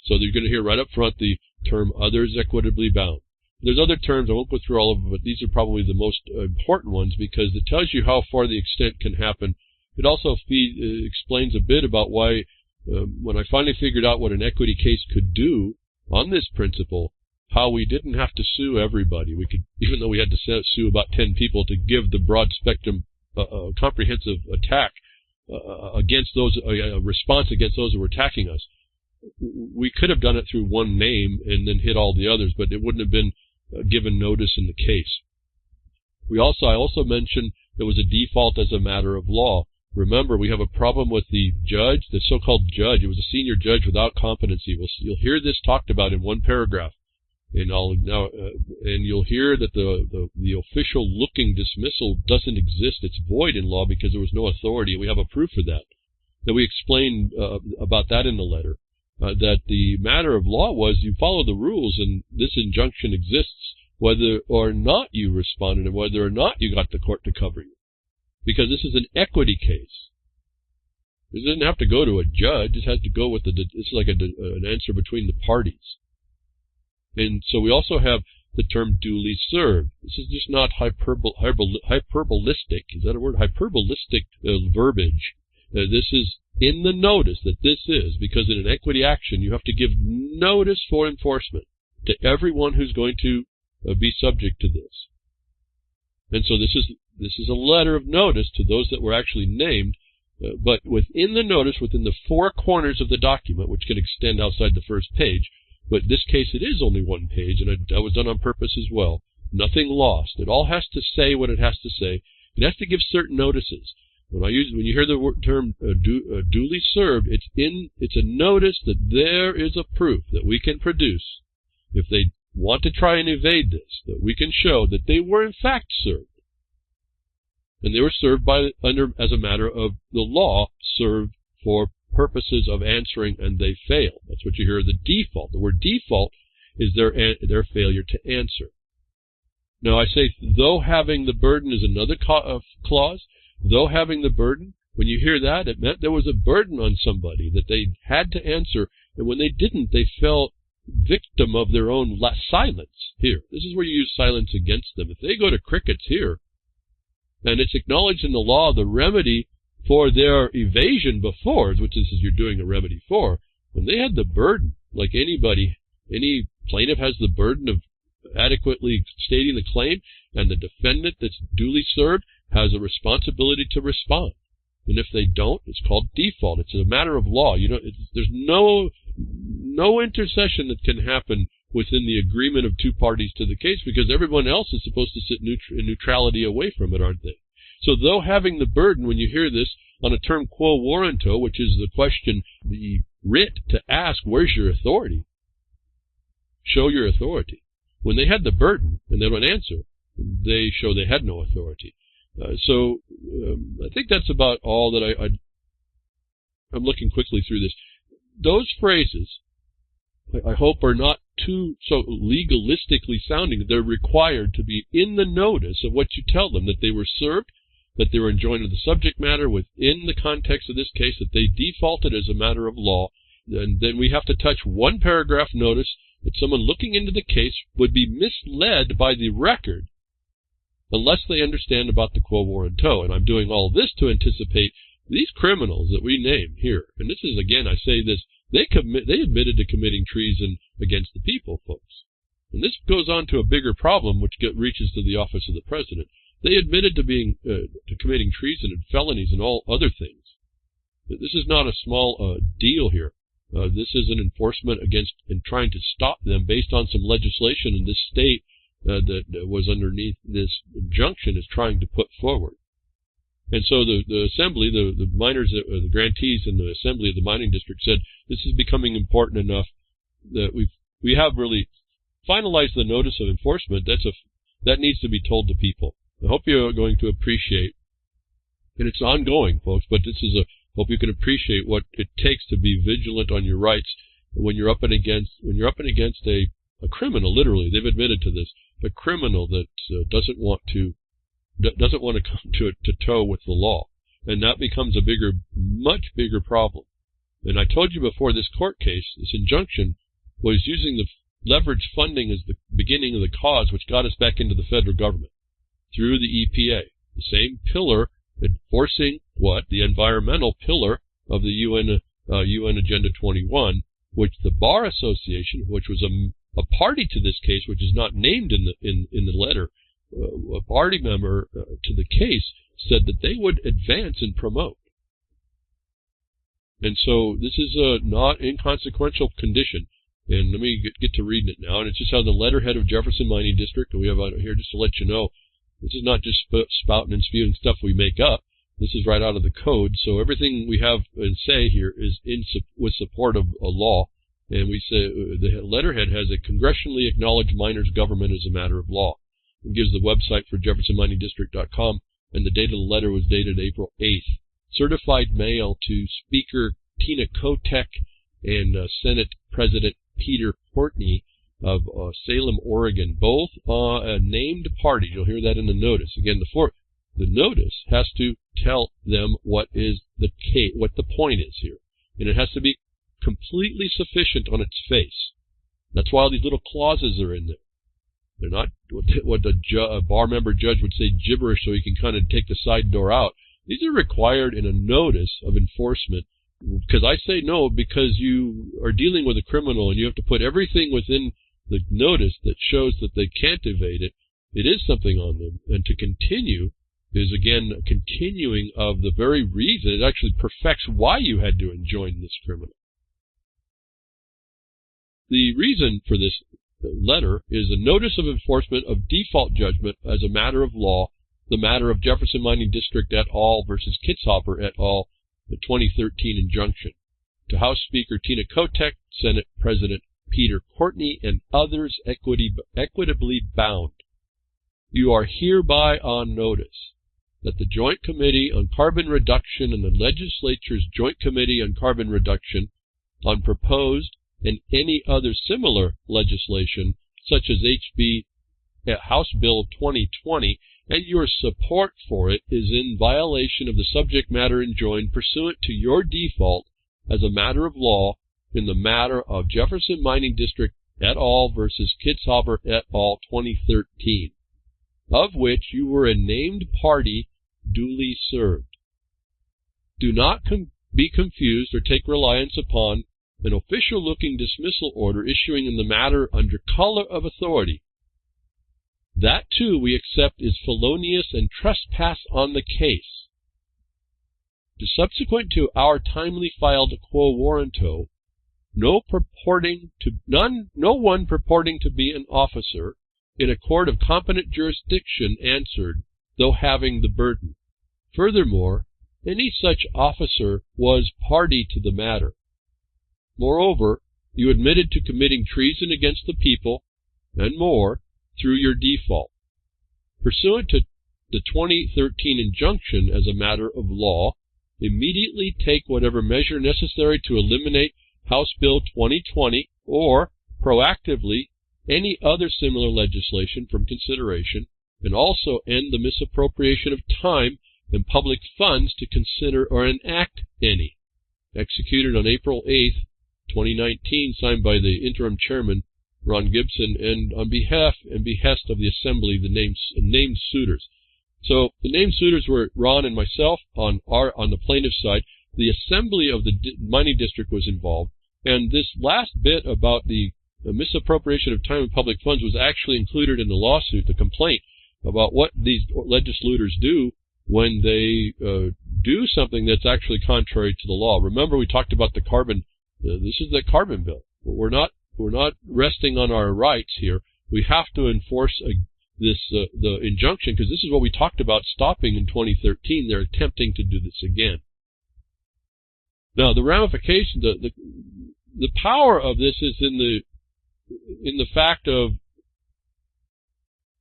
So you're going to hear right up front the term others equitably bound. There's other terms, I won't go through all of them, but these are probably the most important ones because it tells you how far the extent can happen. It also explains a bit about why when I finally figured out what an equity case could do on this principle, how we didn't have to sue everybody. We could, even though we had to sue about 10 people to give the broad spectrum comprehensive attack against those, a response against those who were attacking us. We could have done it through one name and then hit all the others, but it wouldn't have been given notice in the case. I also mentioned there was a default as a matter of law. Remember, we have a problem with the judge, the so-called judge. It was a senior judge without competency. You'll hear this talked about in one paragraph, and you'll hear that the official looking dismissal doesn't exist. It's void in law because there was no authority. We have a proof of that. That we explained about that in the letter. That the matter of law was you follow the rules, and this injunction exists whether or not you responded and whether or not you got the court to cover you. Because this is an equity case. It doesn't have to go to a judge. It has to go with it's like an answer between the parties. And so we also have the term duly served. This is just not hyperbolistic. Is that a word? Hyperbolistic verbiage. This is in the notice that this is, because in an equity action you have to give notice for enforcement to everyone who's going to be subject to this. And so this is a letter of notice to those that were actually named, but within the notice, within the four corners of the document, which can extend outside the first page, but in this case it is only one page, and that was done on purpose as well. Nothing lost. It all has to say what it has to say. It has to give certain notices. When you hear the term duly served, it's a notice that there is a proof that we can produce. If they want to try and evade this, that we can show that they were in fact served. And they were served as a matter of the law, served for purposes of answering, and they failed. That's what you hear, the default. The word default is their failure to answer. Now I say, though having the burden is another clause. Though having the burden, when you hear that, it meant there was a burden on somebody that they had to answer, and when they didn't, they fell victim of their own silence. Here, this is where you use silence against them. If they go to crickets here, and it's acknowledged in the law, the remedy for their evasion before, which this is you're doing a remedy for, when they had the burden, like anybody, any plaintiff has the burden of adequately stating the claim, and the defendant that's duly served has a responsibility to respond. And if they don't, it's called default. It's a matter of law. There's no intercession that can happen within the agreement of two parties to the case, because everyone else is supposed to sit in neutrality away from it, aren't they? So though having the burden, when you hear this on a term quo warranto, which is the question, the writ to ask, where's your authority? Show your authority. When they had the burden and they don't answer, they show they had no authority. So I think that's about all that I'm looking quickly through this. Those phrases, I hope, are not too so legalistically sounding. They're required to be in the notice of what you tell them, that they were served, that they were enjoined of the subject matter within the context of this case, that they defaulted as a matter of law. And then we have to touch one paragraph notice that someone looking into the case would be misled by the record unless they understand about the quo warranto. And I'm doing all this to anticipate these criminals that we name here. And this is, again, I say this, they admitted to committing treason against the people, folks. And this goes on to a bigger problem, which reaches to the office of the president. They admitted to to committing treason and felonies and all other things. This is not a small deal here. This is an enforcement against and trying to stop them based on some legislation in this state that was underneath this injunction is trying to put forward. And so the assembly, the miners, the grantees in the assembly of the mining district said this is becoming important enough that we have really finalized the notice of enforcement. That needs to be told to people. I hope you're going to appreciate, and it's ongoing, folks, but hope you can appreciate what it takes to be vigilant on your rights when you're up against a criminal. Literally, they've admitted to this, a criminal that doesn't want to come to toe with the law, and that becomes a much bigger problem. And I told you before, this court case, this injunction, was using the leverage funding as the beginning of the cause, which got us back into the federal government through the EPA, the same pillar enforcing the environmental pillar of the UN Agenda 21, which the Bar Association, which was a party to this case, which is not named in the letter, a party member to the case, said that they would advance and promote. And so this is a not inconsequential condition. And let me get to reading it now. And it's just how the letterhead of Jefferson Mining District, and we have out here just to let you know, this is not just spouting and spewing stuff we make up. This is right out of the code. So everything we have and say here is with support of a law. And we say the letterhead has a congressionally acknowledged miners' government as a matter of law. It gives the website for jeffersonminingdistrict.com, and the date of the letter was dated April 8th. Certified mail to Speaker Tina Kotek and Senate President Peter Courtney of Salem, Oregon, both named parties. You'll hear that in the notice. Again, the notice has to tell them what is the case, what the point is here, and it has to be completely sufficient on its face. That's why all these little clauses are in there. They're not what a bar member judge would say gibberish so he can kind of take the side door out. These are required in a notice of enforcement. Because I say no, because you are dealing with a criminal and you have to put everything within the notice that shows that they can't evade it. It is something on them. And to continue is, again, a continuing of the very reason. It actually perfects why you had to enjoin this criminal. The reason for this letter is a notice of enforcement of default judgment as a matter of law, the matter of Jefferson Mining District et al. Versus Kitzhaber et al., the 2013 injunction. To House Speaker Tina Kotek, Senate President Peter Courtney, and others equitably bound. You are hereby on notice that the Joint Committee on Carbon Reduction and the Legislature's Joint Committee on Carbon Reduction on proposed and any other similar legislation, such as HB House Bill 2020, and your support for it is in violation of the subject matter enjoined pursuant to your default as a matter of law in the matter of Jefferson Mining District et al. Versus Kitzhaber et al. 2013, of which you were a named party duly served. Do not be confused or take reliance upon an official-looking dismissal order issuing in the matter under color of authority. That, too, we accept is felonious and trespass on the case. Subsequent to our timely filed quo warranto, no one purporting to be an officer in a court of competent jurisdiction answered, though having the burden. Furthermore, any such officer was party to the matter. Moreover, you admitted to committing treason against the people, and more, through your default. Pursuant to the 2013 injunction as a matter of law, immediately take whatever measure necessary to eliminate House Bill 2020 or, proactively, any other similar legislation from consideration, and also end the misappropriation of time and public funds to consider or enact any. Executed on April 8, 2019, signed by the interim chairman, Ron Gibson, and on behalf and behest of the Assembly, the named suitors. So the named suitors were Ron and myself on the plaintiff's side. The Assembly of the mining district was involved, and this last bit about the misappropriation of time and public funds was actually included in the lawsuit, the complaint, about what these legislators do when they do something that's actually contrary to the law. Remember, we talked about the carbon. This is the carbon bill. We're not resting on our rights here. We have to enforce the injunction, because this is what we talked about stopping in 2013. They're attempting to do this again. Now, the ramifications, the power of this is in the fact of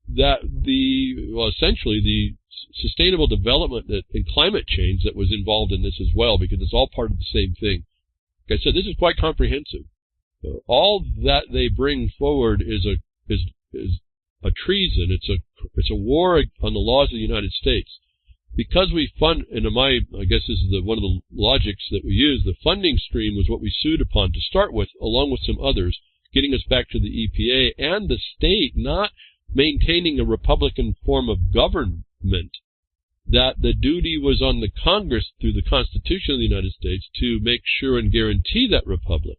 that essentially the sustainable development and climate change that was involved in this as well, because it's all part of the same thing. Like I said, this is quite comprehensive. All that they bring forward is a treason. It's a war on the laws of the United States. Because we fund, and I guess this is one of the logics that we use, the funding stream was what we sued upon to start with, along with some others, getting us back to the EPA and the state not maintaining a Republican form of government, that the duty was on the Congress through the Constitution of the United States to make sure and guarantee that republic.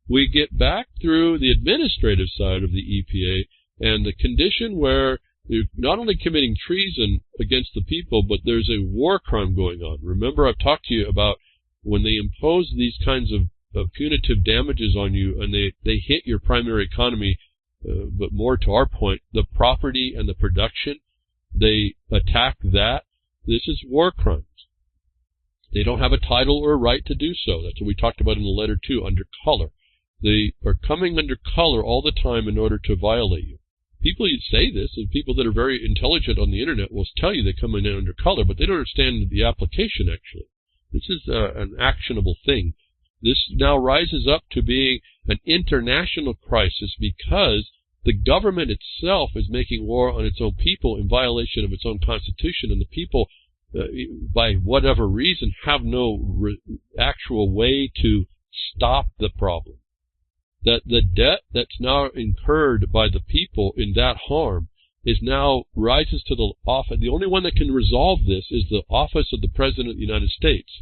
We get back through the administrative side of the EPA and the condition where you're not only committing treason against the people, but there's a war crime going on. Remember, I've talked to you about when they impose these kinds of punitive damages on you and they hit your primary economy, but more to our point, the property and the production, they attack that. This is war crimes. They don't have a title or a right to do so. That's what we talked about in the letter too, under color. They are coming under color all the time in order to violate you. People say this, and people that are very intelligent on the internet will tell you they come in under color, but they don't understand the application actually. This is an actionable thing. This now rises up to being an international crisis because the government itself is making war on its own people in violation of its own constitution, and the people, by whatever reason, have no actual way to stop the problem. That the debt that's now incurred by the people in that harm is now rises to the office. The only one that can resolve this is the office of the President of the United States.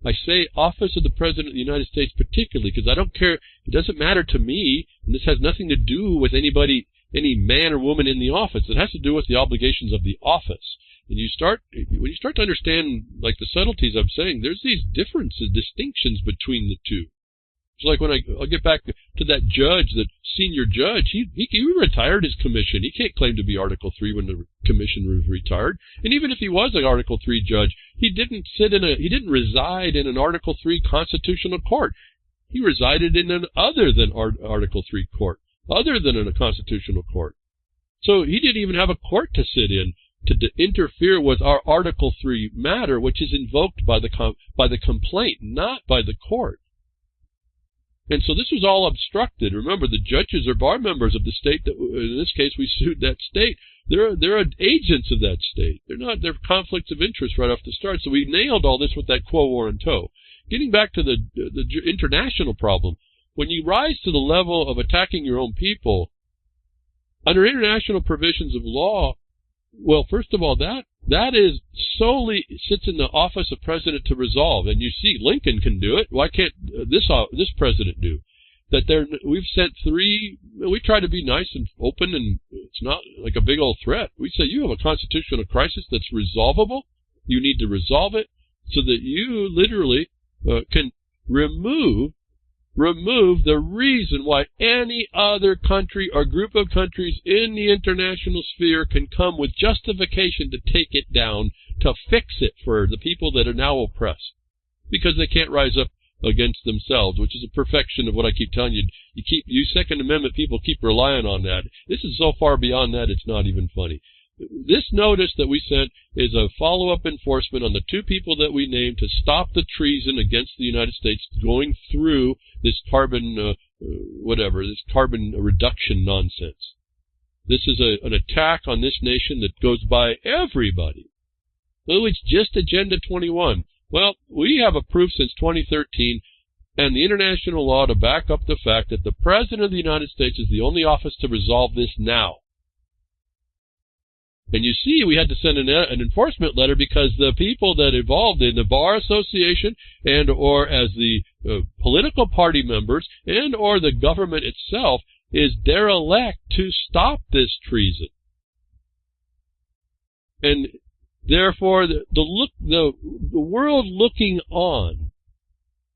I say office of the President of the United States particularly because I don't care. It doesn't matter to me, and this has nothing to do with anybody, any man or woman in the office. It has to do with the obligations of the office. And when you start to understand, like the subtleties I'm saying, there's these differences, distinctions between the two. It's like when I'll get back to that judge, that senior judge, he retired his commission. He can't claim to be Article 3 when the commission was retired. And even if he was an Article 3 judge, he didn't reside in an Article 3 constitutional court. He resided in an other than Article 3 court, other than in a constitutional court. So he didn't even have a court to sit in to interfere with our Article 3 matter, which is invoked by the complaint, not by the court. And so this was all obstructed. Remember, the judges are bar members of the state that, in this case, we sued that state. They're agents of that state. They're conflicts of interest right off the start. So we nailed all this with that quo warranto. Getting back to the international problem, when you rise to the level of attacking your own people, under international provisions of law, well, first of all, that is solely sits in the office of president to resolve. And you see, Lincoln can do it. Why can't this president do? We've sent 3. We try to be nice and open, and it's not like a big old threat. We say you have a constitutional crisis that's resolvable. You need to resolve it so that you literally can remove the reason why any other country or group of countries in the international sphere can come with justification to take it down, to fix it for the people that are now oppressed, because they can't rise up against themselves, which is a perfection of what I keep telling you. You Second Amendment people keep relying on that. This is so far beyond that, it's not even funny. This notice that we sent is a follow-up enforcement on the 2 people that we named to stop the treason against the United States going through this carbon reduction nonsense. This is an attack on this nation that goes by everybody. Oh, it's just Agenda 21. Well, we have a proof since 2013 and the international law to back up the fact that the President of the United States is the only office to resolve this now. And you see, we had to send an enforcement letter because the people that involved in the Bar Association and or as the political party members and or the government itself is derelict to stop this treason. And therefore, the world looking on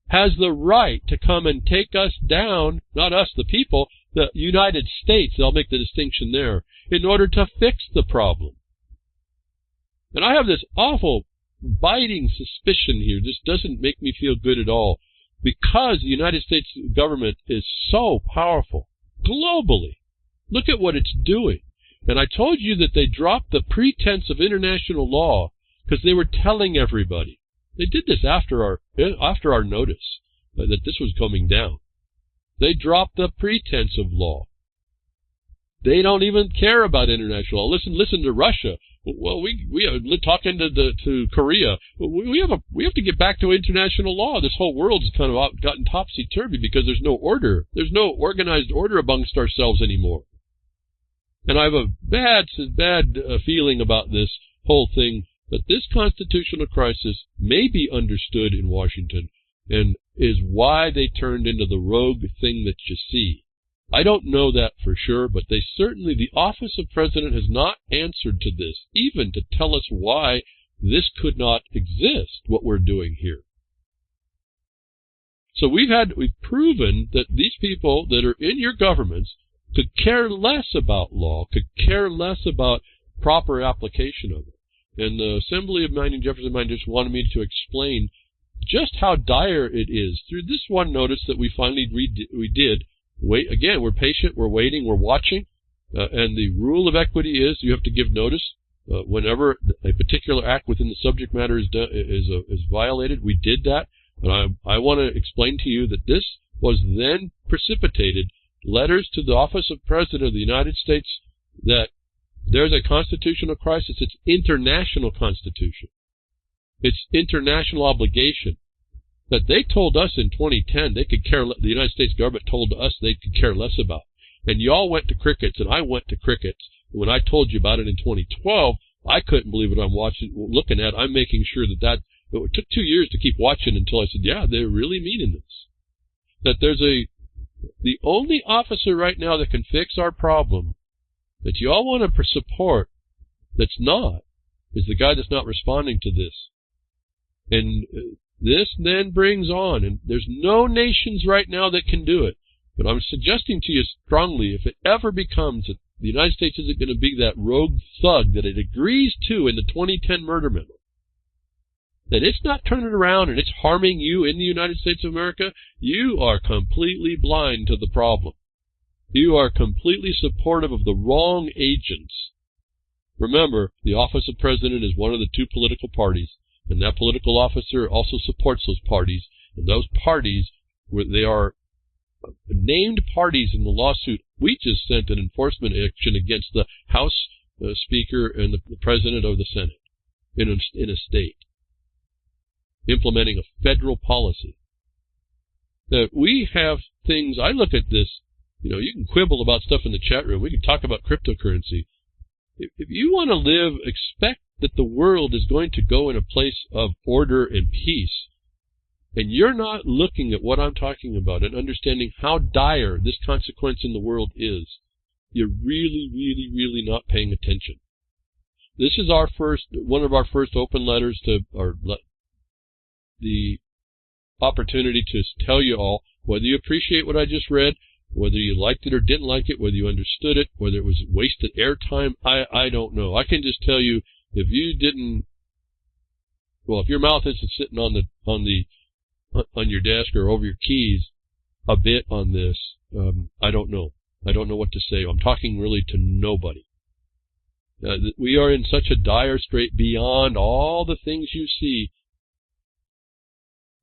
has the right to come and take us down, not us, the people, the United States, I'll make the distinction there, in order to fix the problem. And I have this awful biting suspicion here. This doesn't make me feel good at all, because the United States government is so powerful globally. Look at what it's doing. And I told you that they dropped the pretense of international law because they were telling everybody. They did this after our notice that this was coming down. They dropped the pretense of law. They don't even care about international law. Listen to Russia. Well, we are talking to Korea. We have to get back to international law. This whole world's kind of gotten topsy-turvy because there's no order. There's no organized order amongst ourselves anymore. And I have a bad feeling about this whole thing, that this constitutional crisis may be understood in Washington and is why they turned into the rogue thing that you see. I don't know that for sure, but the office of president has not answered to this, even to tell us why this could not exist, what we're doing here. So we've proven that these people that are in your governments could care less about law, could care less about proper application of it. And the Assembly of Jefferson Mine just wanted me to explain just how dire it is through this one notice that we finally did. Wait, again, we're patient, we're waiting, we're watching, and the rule of equity is you have to give notice whenever a particular act within the subject matter is violated. We did that, and I want to explain to you that this was then precipitated letters to the office of President of the United States that there's a constitutional crisis. It's international constitution. It's international obligation. That they told us in 2010 they could care. The United States government told us they could care less about. And y'all went to crickets, and I went to crickets. When I told you about it in 2012, I couldn't believe what I'm looking at. I'm making sure that it took 2 years to keep watching until I said, yeah, they're really meaning this. That the only officer right now that can fix our problem that you all want to support that's not is the guy that's not responding to this. And this then brings on, and there's no nations right now that can do it, but I'm suggesting to you strongly, if it ever becomes that the United States isn't going to be that rogue thug that it agrees to in the 2010 murder memo, that it's not turning around and it's harming you in the United States of America, you are completely blind to the problem. You are completely supportive of the wrong agents. Remember, the office of president is one of the 2 political parties, and that political officer also supports those parties, and those parties, they are named parties in the lawsuit. We just sent an enforcement action against the House Speaker and the President of the Senate in a state, implementing a federal policy. Now, we have things, I look at this, you can quibble about stuff in the chat room. We can talk about cryptocurrency. If you want to live, expect that the world is going to go in a place of order and peace, and you're not looking at what I'm talking about and understanding how dire this consequence in the world is, you're really, really, really not paying attention. This is one of our first open letters to the opportunity to tell you all, whether you appreciate what I just read, whether you liked it or didn't like it, whether you understood it, whether it was wasted airtime, I don't know. I can just tell you, if your mouth isn't sitting on your desk or over your keys a bit on this, I don't know. I don't know what to say. I'm talking really to nobody. We are in such a dire strait beyond all the things you see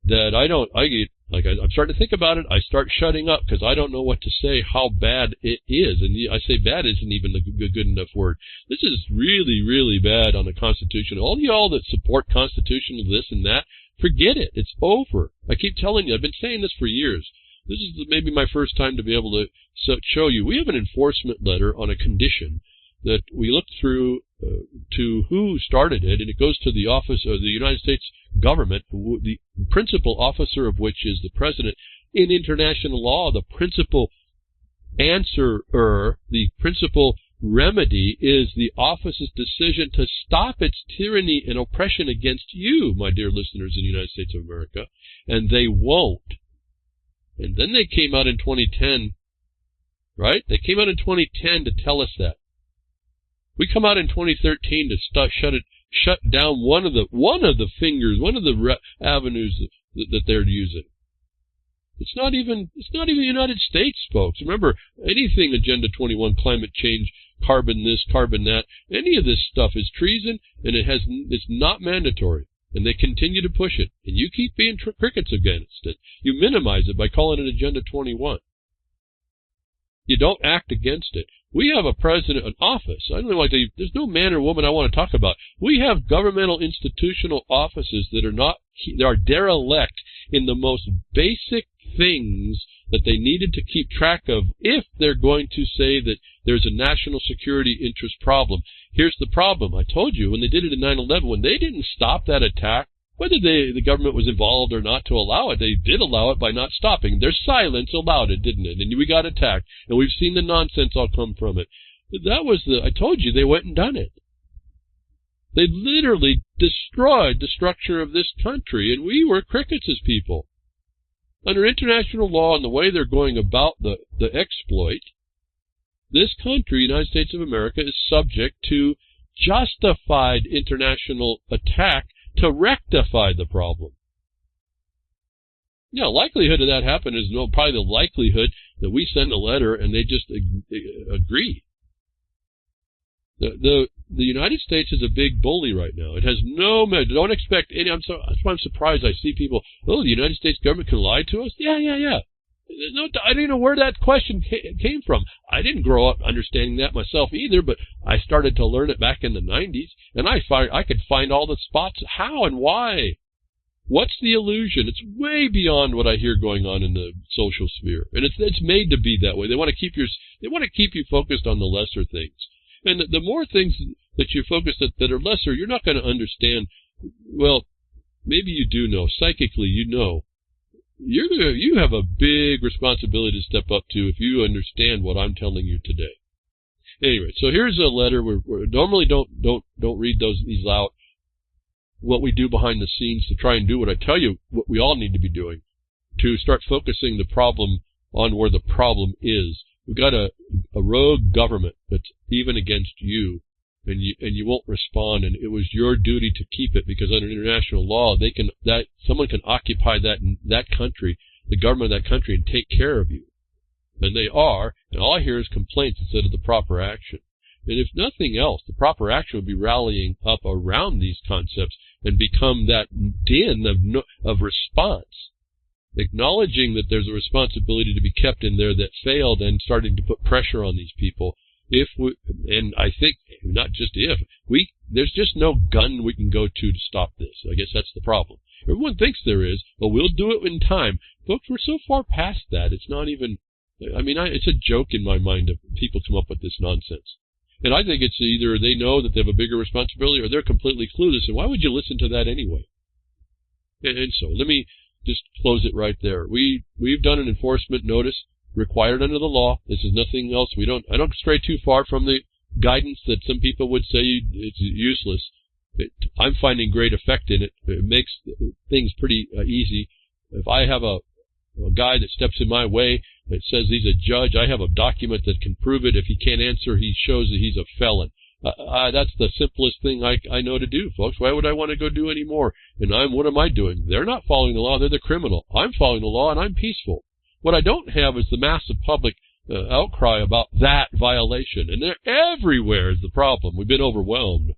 that I'm starting to think about it. I start shutting up because I don't know what to say, how bad it is. And I say bad isn't even a good enough word. This is really, really bad on the Constitution. All y'all that support Constitution, this and that, forget it. It's over. I keep telling you, I've been saying this for years. This is maybe my first time to be able to show you. We have an enforcement letter on a condition that we looked through to who started it, and it goes to the office of the United States government, the principal officer of which is the president. In international law, the principal answerer, the principal remedy is the office's decision to stop its tyranny and oppression against you, my dear listeners in the United States of America, and they won't. And then they came out in 2010, right? They came out in 2010 to tell us that. We come out in 2013 to shut down one of the avenues that they're using. It's not even the United States, folks. Remember, anything Agenda 21, climate change, carbon this, carbon that, any of this stuff is treason, and it's not mandatory. And they continue to push it. And you keep being crickets against it. You minimize it by calling it Agenda 21. You don't act against it. We have a president in office. I don't know why there's no man or woman I want to talk about. We have governmental institutional offices that are derelict in the most basic things that they needed to keep track of if they're going to say that there's a national security interest problem. Here's the problem. I told you when they did it in 9/11, when they didn't stop that attack, whether the government was involved or not to allow it, they did allow it by not stopping. Their silence allowed it, didn't it? And we got attacked, and we've seen the nonsense all come from it. I told you, they went and done it. They literally destroyed the structure of this country, and we were crickets as people. Under international law and the way they're going about the exploit, this country, United States of America, is subject to justified international attack to rectify the problem. Likelihood of that happening is probably the likelihood that we send a letter and they just agree. The United States is a big bully right now. It has don't expect any. That's why I'm surprised I see people, the United States government can lie to us? Yeah. No, I don't know where that question came from. I didn't grow up understanding that myself either, but I started to learn it back in the 90s, and I could find all the spots, how and why. What's the illusion? It's way beyond what I hear going on in the social sphere, and it's made to be that way. They want to keep you focused on the lesser things, and the more things that you focus that are lesser, you're not going to understand. Well, maybe you do know psychically. You have a big responsibility to step up to if you understand what I'm telling you today. Anyway, so here's a letter. We normally don't read these out. What we do behind the scenes to try and do what I tell you, what we all need to be doing, to start focusing the problem on where the problem is. We've got a rogue government that's even against you, and you won't respond, and it was your duty to keep it, because under international law, someone can occupy that country, the government of that country, and take care of you. And they are, and all I hear is complaints instead of the proper action. And if nothing else, the proper action would be rallying up around these concepts and become that din of response. acknowledging that there's a responsibility to be kept in there that failed and starting to put pressure on these people. And I think, not just there's just no gun we can go to stop this. I guess that's the problem. Everyone thinks there is, but we'll do it in time. Folks, we're so far past that. It's not even, it's a joke in my mind if people come up with this nonsense. And I think it's either they know that they have a bigger responsibility or they're completely clueless. And why would you listen to that anyway? And so let me just close it right there. We've done an enforcement notice required under the law. This is nothing else. I don't stray too far from the guidance that some people would say it's useless. I'm finding great effect in it. It makes things pretty easy. If I have a guy that steps in my way that says he's a judge, I have a document that can prove it. If he can't answer, he shows that he's a felon. That's the simplest thing I know to do, folks. Why would I want to go do any more? And what am I doing? They're not following the law. They're the criminal. I'm following the law, and I'm peaceful. What I don't have is the massive public outcry about that violation. And they're everywhere is the problem. We've been overwhelmed.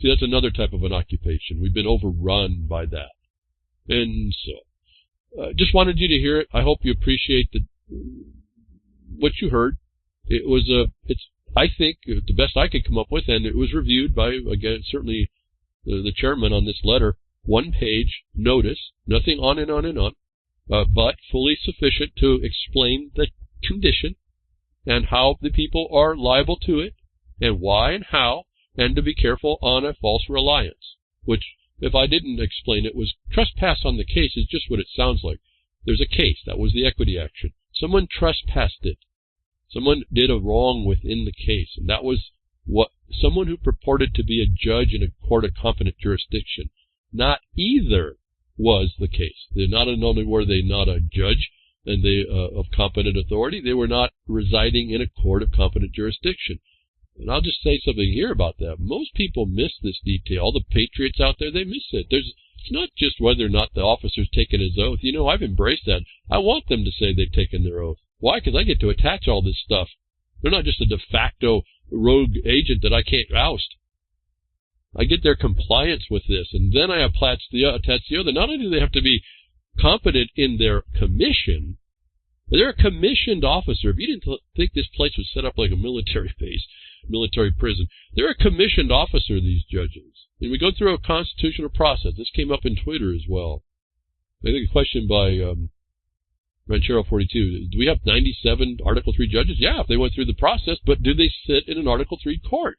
See, that's another type of an occupation. We've been overrun by that. And so, just wanted you to hear it. I hope you appreciate what you heard. It's I think the best I could come up with, and it was reviewed by, again, certainly the chairman on this letter, 1-page notice, nothing on and on and on, but fully sufficient to explain the condition and how the people are liable to it and why and how, and to be careful on a false reliance, which, if I didn't explain it, was trespass on the case is just what it sounds like. There's a case. That was the equity action. Someone trespassed it. Someone did a wrong within the case, and that was what someone who purported to be a judge in a court of competent jurisdiction. Not either was the case. Not only were they not a judge and they of competent authority, they were not residing in a court of competent jurisdiction. And I'll just say something here about that. Most people miss this detail. All the patriots out there, they miss it. It's not just whether or not the officer's taken his oath. I've embraced that. I want them to say they've taken their oath. Why? Because I get to attach all this stuff. They're not just a de facto rogue agent that I can't oust. I get their compliance with this, and then I attach the other. Not only do they have to be competent in their commission, they're a commissioned officer. If you didn't think this place was set up like a military base, military prison, they're a commissioned officer, these judges. And we go through a constitutional process. This came up in Twitter as well. I think a question by Ranchero 42. Do we have 97 Article 3 judges? Yeah, if they went through the process, but do they sit in an Article 3 court?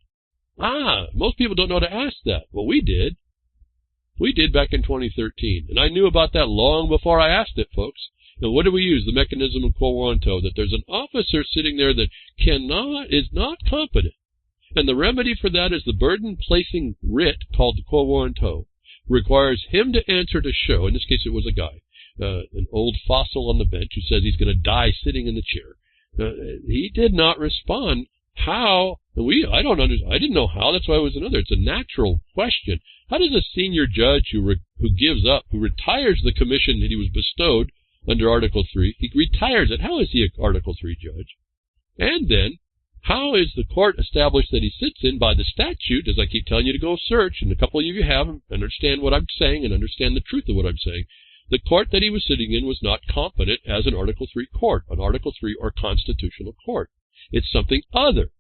Most people don't know to ask that. Well, we did. We did back in 2013. And I knew about that long before I asked it, folks. And what do we use? The mechanism of quo warranto, that there's an officer sitting there that is not competent. And the remedy for that is the burden-placing writ called the quo warranto. Requires him to answer to show, in this case it was a guy, an old fossil on the bench who says he's going to die sitting in the chair. He did not respond. How? I didn't know how. That's why it was another. It's a natural question. How does a senior judge who gives up, who retires the commission that he was bestowed under Article 3, he retires it? How is he an Article 3 judge? And then, how is the court established that he sits in by the statute, as I keep telling you to go search, and a couple of you have, understand what I'm saying and understand the truth of what I'm saying. The court that he was sitting in was not competent as an Article 3 court, an Article 3 or constitutional court. It's something other.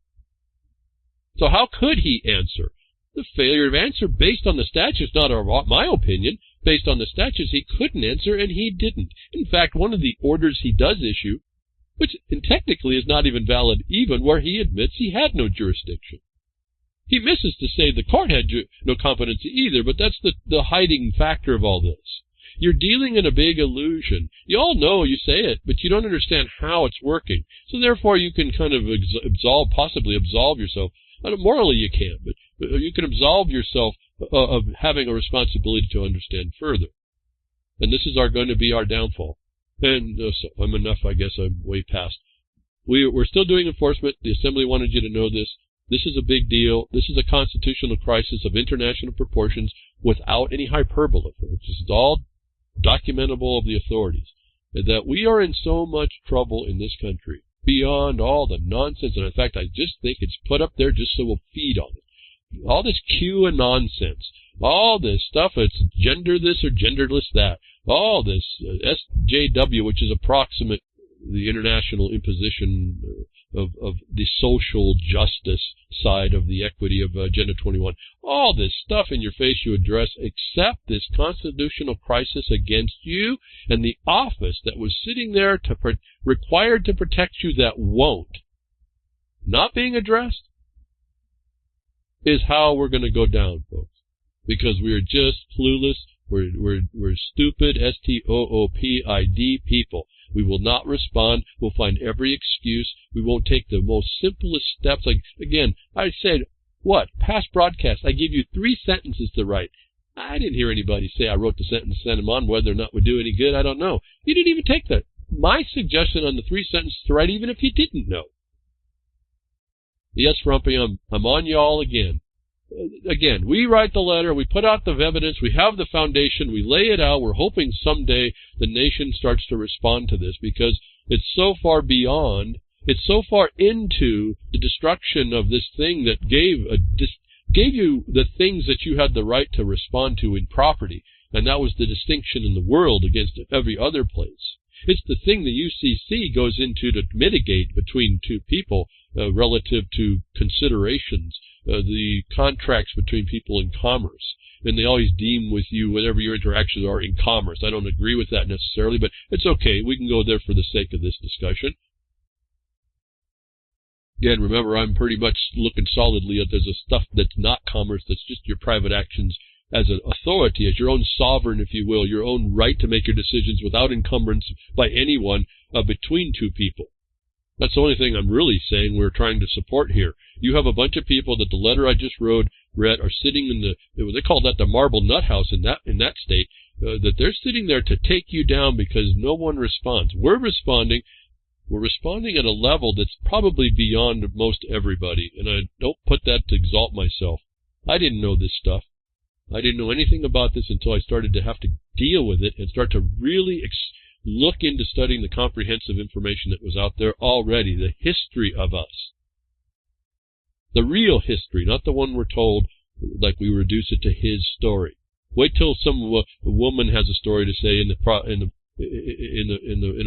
So how could he answer? The failure of answer based on the statutes, not my opinion, based on the statutes, he couldn't answer, and he didn't. In fact, one of the orders he does issue, which technically is not even valid, even where he admits he had no jurisdiction. He misses to say the court had no competency either, but that's the hiding factor of all this. You're dealing in a big illusion. You all know you say it, but you don't understand how it's working. So therefore you can kind of possibly absolve yourself. Morally you can't, but you can absolve yourself of having a responsibility to understand further. And this is going to be our downfall. And so I'm enough, I guess I'm way past. We're still doing enforcement. The Assembly wanted you to know this. This is a big deal. This is a constitutional crisis of international proportions without any hyperbole. This is all documentable of the authorities. That we are in so much trouble in this country, beyond all the nonsense. And in fact, I just think it's put up there just so we'll feed on it. All this Q and nonsense. All this stuff, it's gender this or genderless that. all this SJW, which is approximate the international imposition of the social justice side of the equity of Agenda 21. All this stuff in your face you address, except this constitutional crisis against you and the office that was sitting there required to protect you that won't. Not being addressed is how we're going to go down, folks. Because we are just clueless. We're stupid, STOOPID people. We will not respond. We'll find every excuse. We won't take the most simplest steps. Like, again, I said, what? Past broadcast, I give you 3 sentences to write. I didn't hear anybody say I wrote the sentence, sent them on. Whether or not it would do any good, I don't know. You didn't even take that. My suggestion on the 3 sentences to write, even if you didn't know. Yes, Frumpy, I'm on y'all again. Again, we write the letter, we put out the evidence, we have the foundation, we lay it out. We're hoping someday the nation starts to respond to this because it's so far beyond, it's so far into the destruction of this thing that gave you the things that you had the right to respond to in property, and that was the distinction in the world against every other place. It's the thing the UCC goes into to mitigate between two people relative to considerations. The contracts between people in commerce, and they always deem with you whatever your interactions are in commerce. I don't agree with that necessarily, but it's okay. We can go there for the sake of this discussion. Again, remember, I'm pretty much looking solidly at there's a stuff that's not commerce, that's just your private actions as an authority, as your own sovereign, if you will, your own right to make your decisions without encumbrance by anyone between two people. That's the only thing I'm really saying we're trying to support here. You have a bunch of people that the letter I just read are sitting in they call that the marble nut house in that state, that they're sitting there to take you down because no one responds. We're responding at a level that's probably beyond most everybody, and I don't put that to exalt myself. I didn't know this stuff. I didn't know anything about this until I started to have to deal with it and start to really look into studying the comprehensive information that was out there already, the history of us. The real history, not the one we're told, like we reduce it to his story. Wait till some woman has a story to say in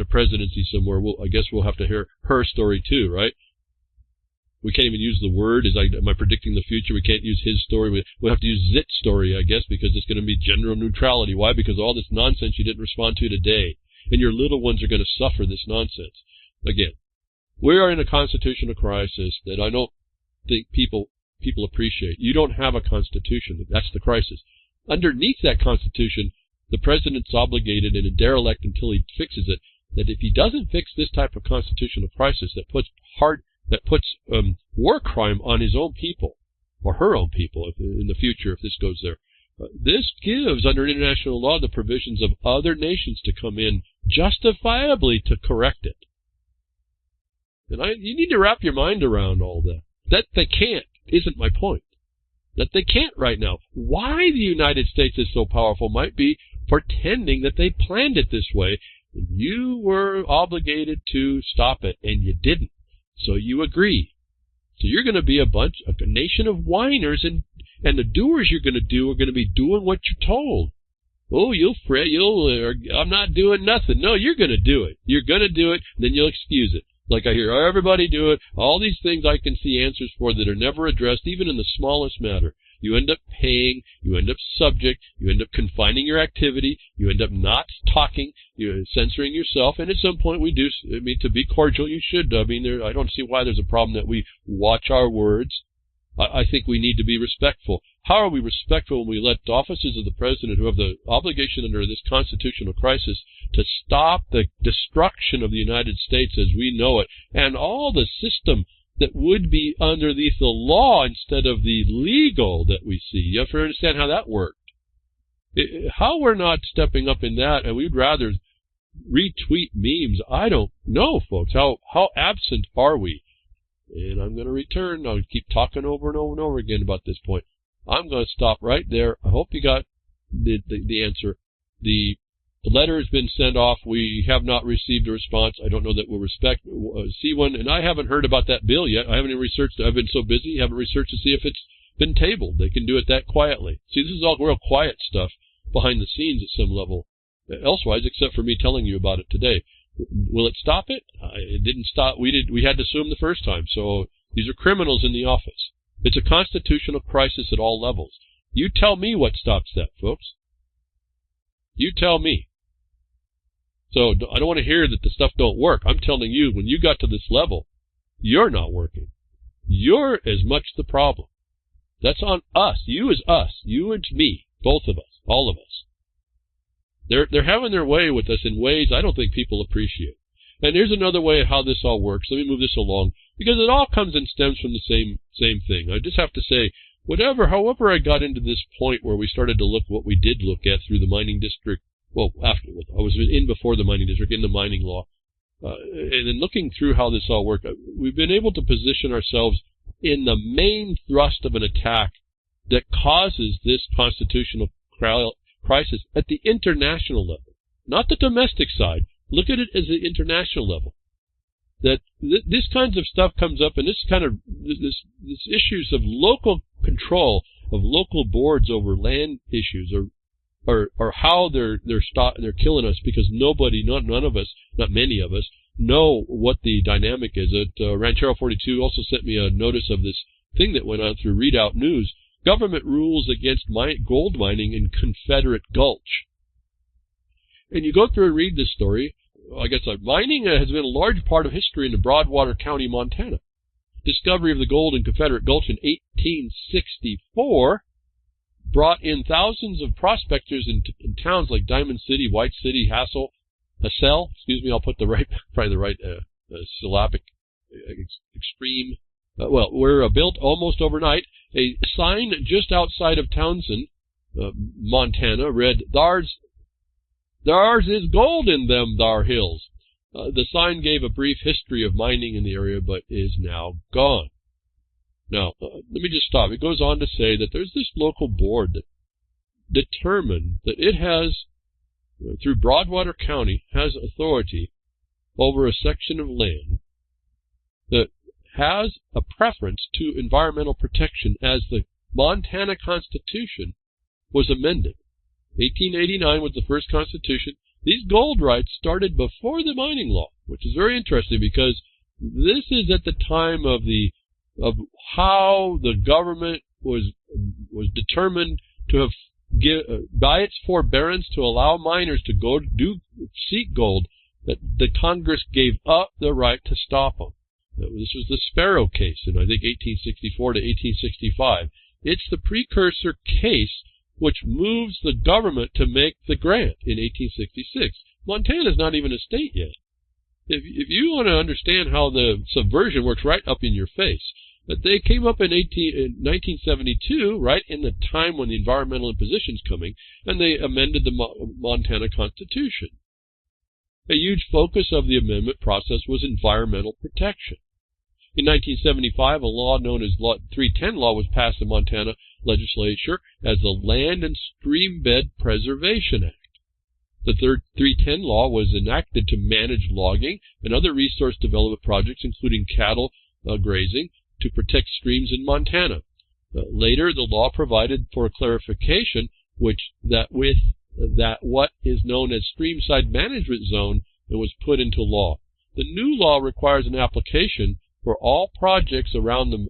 a presidency somewhere. I guess we'll have to hear her story too, right? We can't even use the word. Am I predicting the future? We can't use his story. We'll have to use Zit's story, I guess, because it's going to be gender neutrality. Why? Because all this nonsense you didn't respond to today. And your little ones are going to suffer this nonsense. Again, we are in a constitutional crisis that I don't think people appreciate. You don't have a constitution. That's the crisis. Underneath that constitution, the president's obligated and a derelict until he fixes it, that if he doesn't fix this type of constitutional crisis that puts war crime on his own people, or her own people in the future if this goes there, this gives, under international law, the provisions of other nations to come in justifiably to correct it. And you need to wrap your mind around all that. That they can't isn't my point. That they can't right now. Why the United States is so powerful might be pretending that they planned it this way. You were obligated to stop it, and you didn't. So you agree. So you're going to be a nation of whiners, and the doers you're going to do are going to be doing what you're told. Oh, I'm not doing nothing. No, you're going to do it. You're going to do it, then you'll excuse it. Like I hear everybody do it. All these things I can see answers for that are never addressed, even in the smallest matter. You end up paying, you end up subject, you end up confining your activity, you end up not talking, you're censoring yourself, and at some point to be cordial, you should. I don't see why there's a problem that we watch our words. I think we need to be respectful. How are we respectful when we let officers of the president who have the obligation under this constitutional crisis to stop the destruction of the United States as we know it, and all the system that would be underneath the law instead of the legal that we see? You have to understand how that worked. How we're not stepping up in that, and we'd rather retweet memes, I don't know, folks. How absent are we? And I'm going to return. I'll keep talking over and over and over again about this point. I'm going to stop right there. I hope you got the answer. The letter has been sent off. We have not received a response. I don't know that we'll see one. And I haven't heard about that bill yet. I haven't even researched it. I've been so busy, haven't researched to see if it's been tabled. They can do it that quietly. See, this is all real quiet stuff behind the scenes at some level. elsewise, except for me telling you about it today. Will it stop it? It didn't stop. We had to sue them the first time. So these are criminals in the office. It's a constitutional crisis at all levels. You tell me what stops that, folks. You tell me. So I don't want to hear that the stuff don't work. I'm telling you, when you got to this level, you're not working. You're as much the problem. That's on us. You is us. You and me. Both of us. All of us. They're having their way with us in ways I don't think people appreciate. And here's another way of how this all works. Let me move this along, because it all comes and stems from the same thing. I just have to say, however I got into this point where we started to look what we did look at through the mining district, well, after I was in before the mining district, in the mining law, and then looking through how this all worked, we've been able to position ourselves in the main thrust of an attack that causes this constitutional crisis at the international level, not the domestic side. Look at it as the international level. That this kinds of stuff comes up, and this issues of local control of local boards over land issues, or how they're killing us because none of us, not many of us, know what the dynamic is. Ranchero 42 also sent me a notice of this thing that went on through Redact News. Government rules against gold mining in Confederate Gulch. And you go through and read this story. Like I said, mining has been a large part of history in Broadwater County, Montana. Discovery of the gold in Confederate Gulch in 1864 brought in thousands of prospectors in towns like Diamond City, White City, Hassel, excuse me, I'll put probably the right syllabic extreme. Were built almost overnight. A sign just outside of Townsend, Montana, read, "Thars is gold in them thar hills." The sign gave a brief history of mining in the area, but is now gone. Now, let me just stop. It goes on to say that there's this local board that determined that it has, through Broadwater County, has authority over a section of land that has a preference to environmental protection as the Montana Constitution was amended. 1889 was the first Constitution. These gold rights started before the mining law, which is very interesting because this is at the time of how the government was determined to have by its forbearance to allow miners to go seek gold, that the Congress gave up the right to stop them. This was the Sparrow case in, I think, 1864 to 1865. It's the precursor case which moves the government to make the grant in 1866. Montana's not even a state yet. If you want to understand how the subversion works right up in your face, that they came up in 1972, right in the time when the environmental imposition's coming, and they amended the Montana Constitution. A huge focus of the amendment process was environmental protection. In 1975, a law known as 310 Law was passed in Montana legislature as the Land and Streambed Preservation Act. The 310 Law was enacted to manage logging and other resource development projects, including cattle grazing, to protect streams in Montana. Later, the law provided for a clarification that what is known as Streamside Management Zone and was put into law. The new law requires an application for all projects around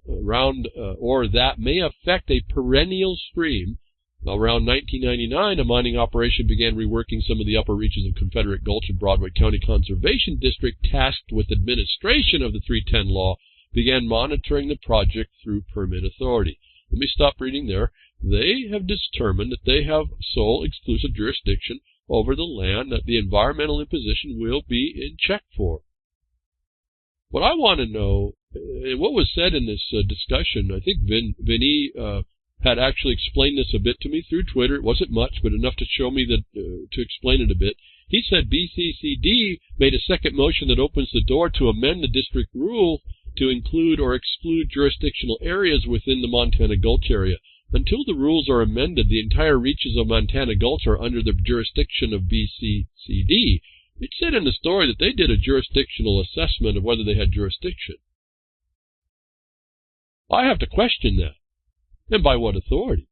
or that may affect a perennial stream. Around 1999, a mining operation began reworking some of the upper reaches of Confederate Gulch and Broadway County Conservation District, tasked with administration of the 310 Law, began monitoring the project through permit authority. Let me stop reading there. They have determined that they have sole exclusive jurisdiction over the land that the environmental imposition will be in check for. What I want to know, and what was said in this discussion, I think Vinny had actually explained this a bit to me through Twitter. It wasn't much, but enough to show me that to explain it a bit. He said BCCD made a second motion that opens the door to amend the district rule to include or exclude jurisdictional areas within the Montana Gulch area. Until the rules are amended, the entire reaches of Montana Gulch are under the jurisdiction of BCCD. It said in the story that they did a jurisdictional assessment of whether they had jurisdiction. I have to question that. And by what authority?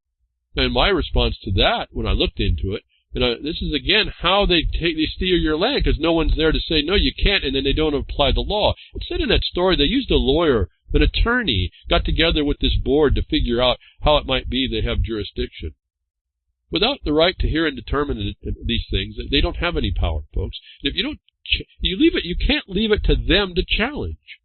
And my response to that, when I looked into it, And this is, again, how they steal your land, because no one's there to say, no, you can't, and then they don't apply the law. Instead, in that story, they used a lawyer, an attorney, got together with this board to figure out how it might be they have jurisdiction. Without the right to hear and determine these things, they don't have any power, folks. And if you don't, you can't leave it to them to challenge.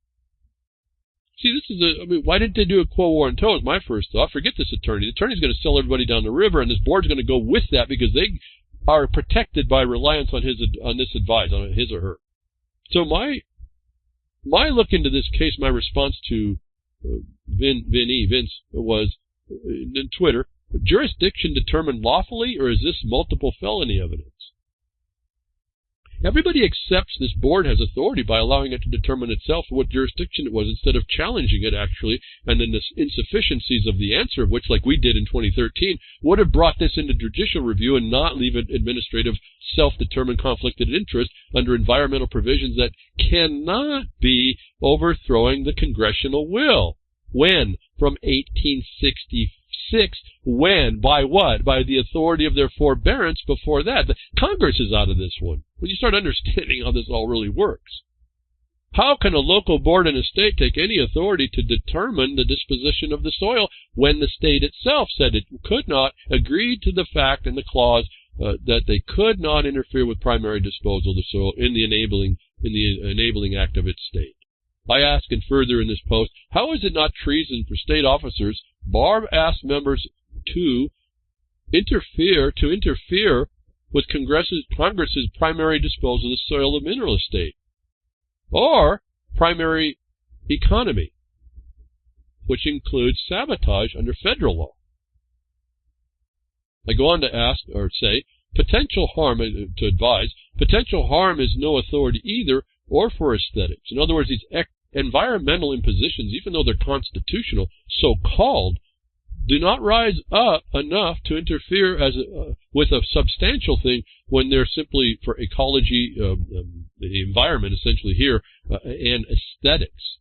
See, this is why didn't they do a quo warranto is my first thought. Forget this attorney. The attorney's going to sell everybody down the river, and this board's going to go with that because they are protected by reliance on this advice, on his or her. So my look into this case, my response to Vince was in Twitter, jurisdiction determined lawfully, or is this multiple felony evidence? Everybody accepts this board has authority by allowing it to determine itself what jurisdiction it was instead of challenging it, actually, and then the insufficiencies of the answer, which, like we did in 2013, would have brought this into judicial review and not leave it administrative self-determined conflicted interest under environmental provisions that cannot be overthrowing the congressional will. When? From 1866. When? By what? By the authority of their forbearance before that. The Congress is out of this one. When you start understanding how this all really works. How can a local board in a state take any authority to determine the disposition of the soil when the state itself said it could not, agreed to the fact in the clause that they could not interfere with primary disposal of the soil in the enabling act of its state? I ask, and further in this post, how is it not treason for state officers, Barb asked members to interfere with Congress's primary disposal of the soil of mineral estate, or primary economy, which includes sabotage under federal law? I go on to ask, or say, potential harm, to advise, potential harm is no authority either, or for aesthetics. In other words, these environmental impositions, even though they're constitutional, so-called, do not rise up enough to interfere with a substantial thing when they're simply for ecology, the environment essentially here, and aesthetics.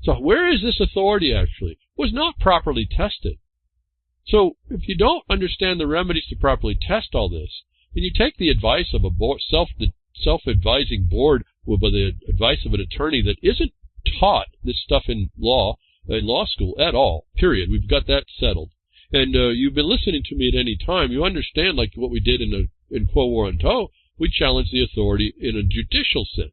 So where is this authority actually? It was not properly tested. So if you don't understand the remedies to properly test all this, and you take the advice of a self-advising board with the advice of an attorney that isn't taught this stuff in law school at all, period. We've got that settled. And you've been listening to me at any time. You understand, like what we did in quo warranto, we challenge the authority in a judicial sense.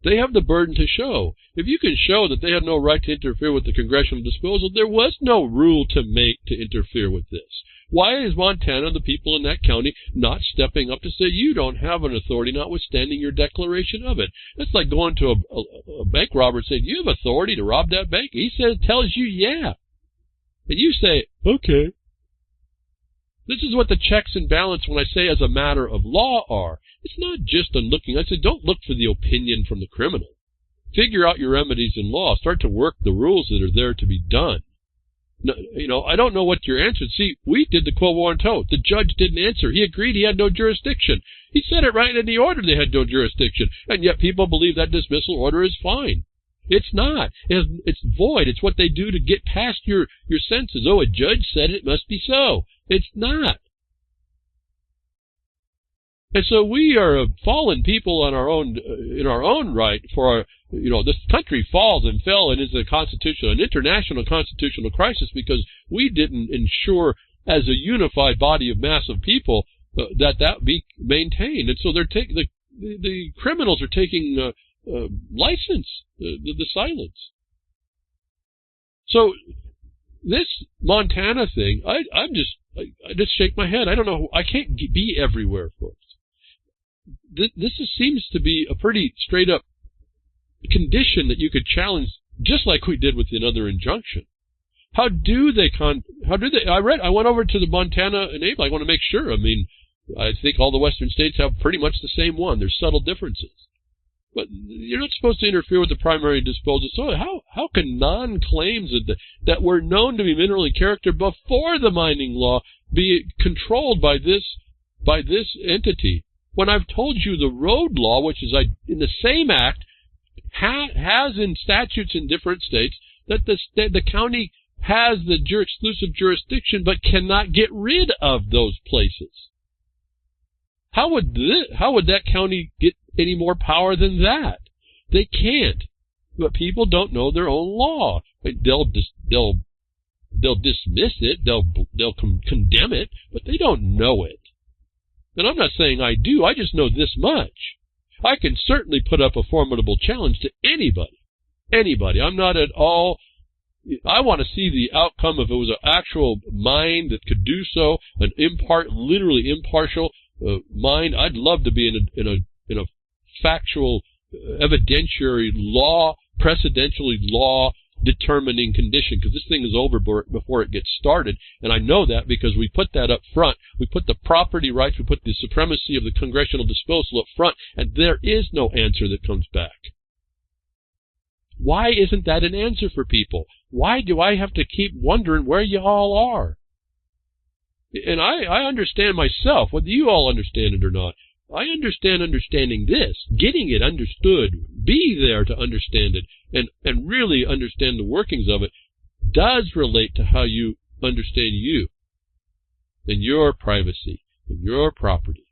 They have the burden to show. If you can show that they have no right to interfere with the congressional disposal, there was no rule to make to interfere with this. Why is Montana, the people in that county, not stepping up to say, you don't have an authority notwithstanding your declaration of it? That's like going to a bank robber and saying, you have authority to rob that bank? He tells you, yeah. And you say, okay. This is what the checks and balance, when I say as a matter of law, are. It's not just on looking. I say, don't look for the opinion from the criminal. Figure out your remedies in law. Start to work the rules that are there to be done. No, I don't know what your answer is. See, we did the quo warranto. The judge didn't answer. He agreed he had no jurisdiction. He said it right in the order they had no jurisdiction. And yet people believe that dismissal order is fine. It's not. It's void. It's what they do to get past your senses. Oh, a judge said it must be so. It's not. And so we are fallen people on our own, in our own right for our, this country falls and fell and is an international constitutional crisis because we didn't ensure as a unified body of massive people that be maintained. And so they're the criminals are taking license, the silence. So this Montana thing, I just shake my head. I don't know. I can't be everywhere, folks. This seems to be a pretty straight up condition that you could challenge, just like we did with another injunction. How do they? I went over to the Montana enable. I want to make sure. I mean, I think all the western states have pretty much the same one. There's subtle differences, but you're not supposed to interfere with the primary disposal. So how can non-claims that were known to be mineral in character before the mining law be controlled by this entity? When I've told you the road law, which is in the same act, has in statutes in different states that the county has the exclusive jurisdiction but cannot get rid of those places. How would that county get any more power than that? They can't. But people don't know their own law. They'll dismiss it. They'll condemn it, but they don't know it. And I'm not saying I do. I just know this much. I can certainly put up a formidable challenge to anybody. Anybody. I'm not at all. I want to see the outcome. If it was an actual mind that could do so, an literally impartial mind, I'd love to be in a factual, evidentiary law, precedentially law determining condition, because this thing is over before it gets started. And I know that because we put that up front. We put the property rights, we put the supremacy of the congressional disposal up front, and there is no answer that comes back. Why isn't that an answer for people? Why do I have to keep wondering where you all are? And I understand myself, whether you all understand it or not. I understand understanding this, getting it understood, be there to understand it, and really understand the workings of it, does relate to how you understand you and your privacy and your property.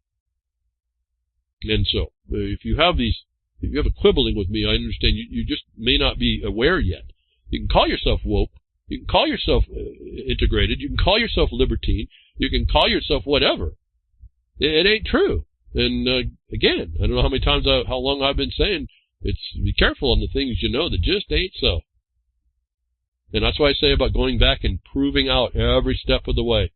And so, if you have a quibbling with me, I understand you just may not be aware yet. You can call yourself woke, you can call yourself integrated, you can call yourself libertine, you can call yourself whatever. It ain't true. And again, I don't know how long I've been saying, be careful on the things you know that just ain't so. And that's why I say about going back and proving out every step of the way.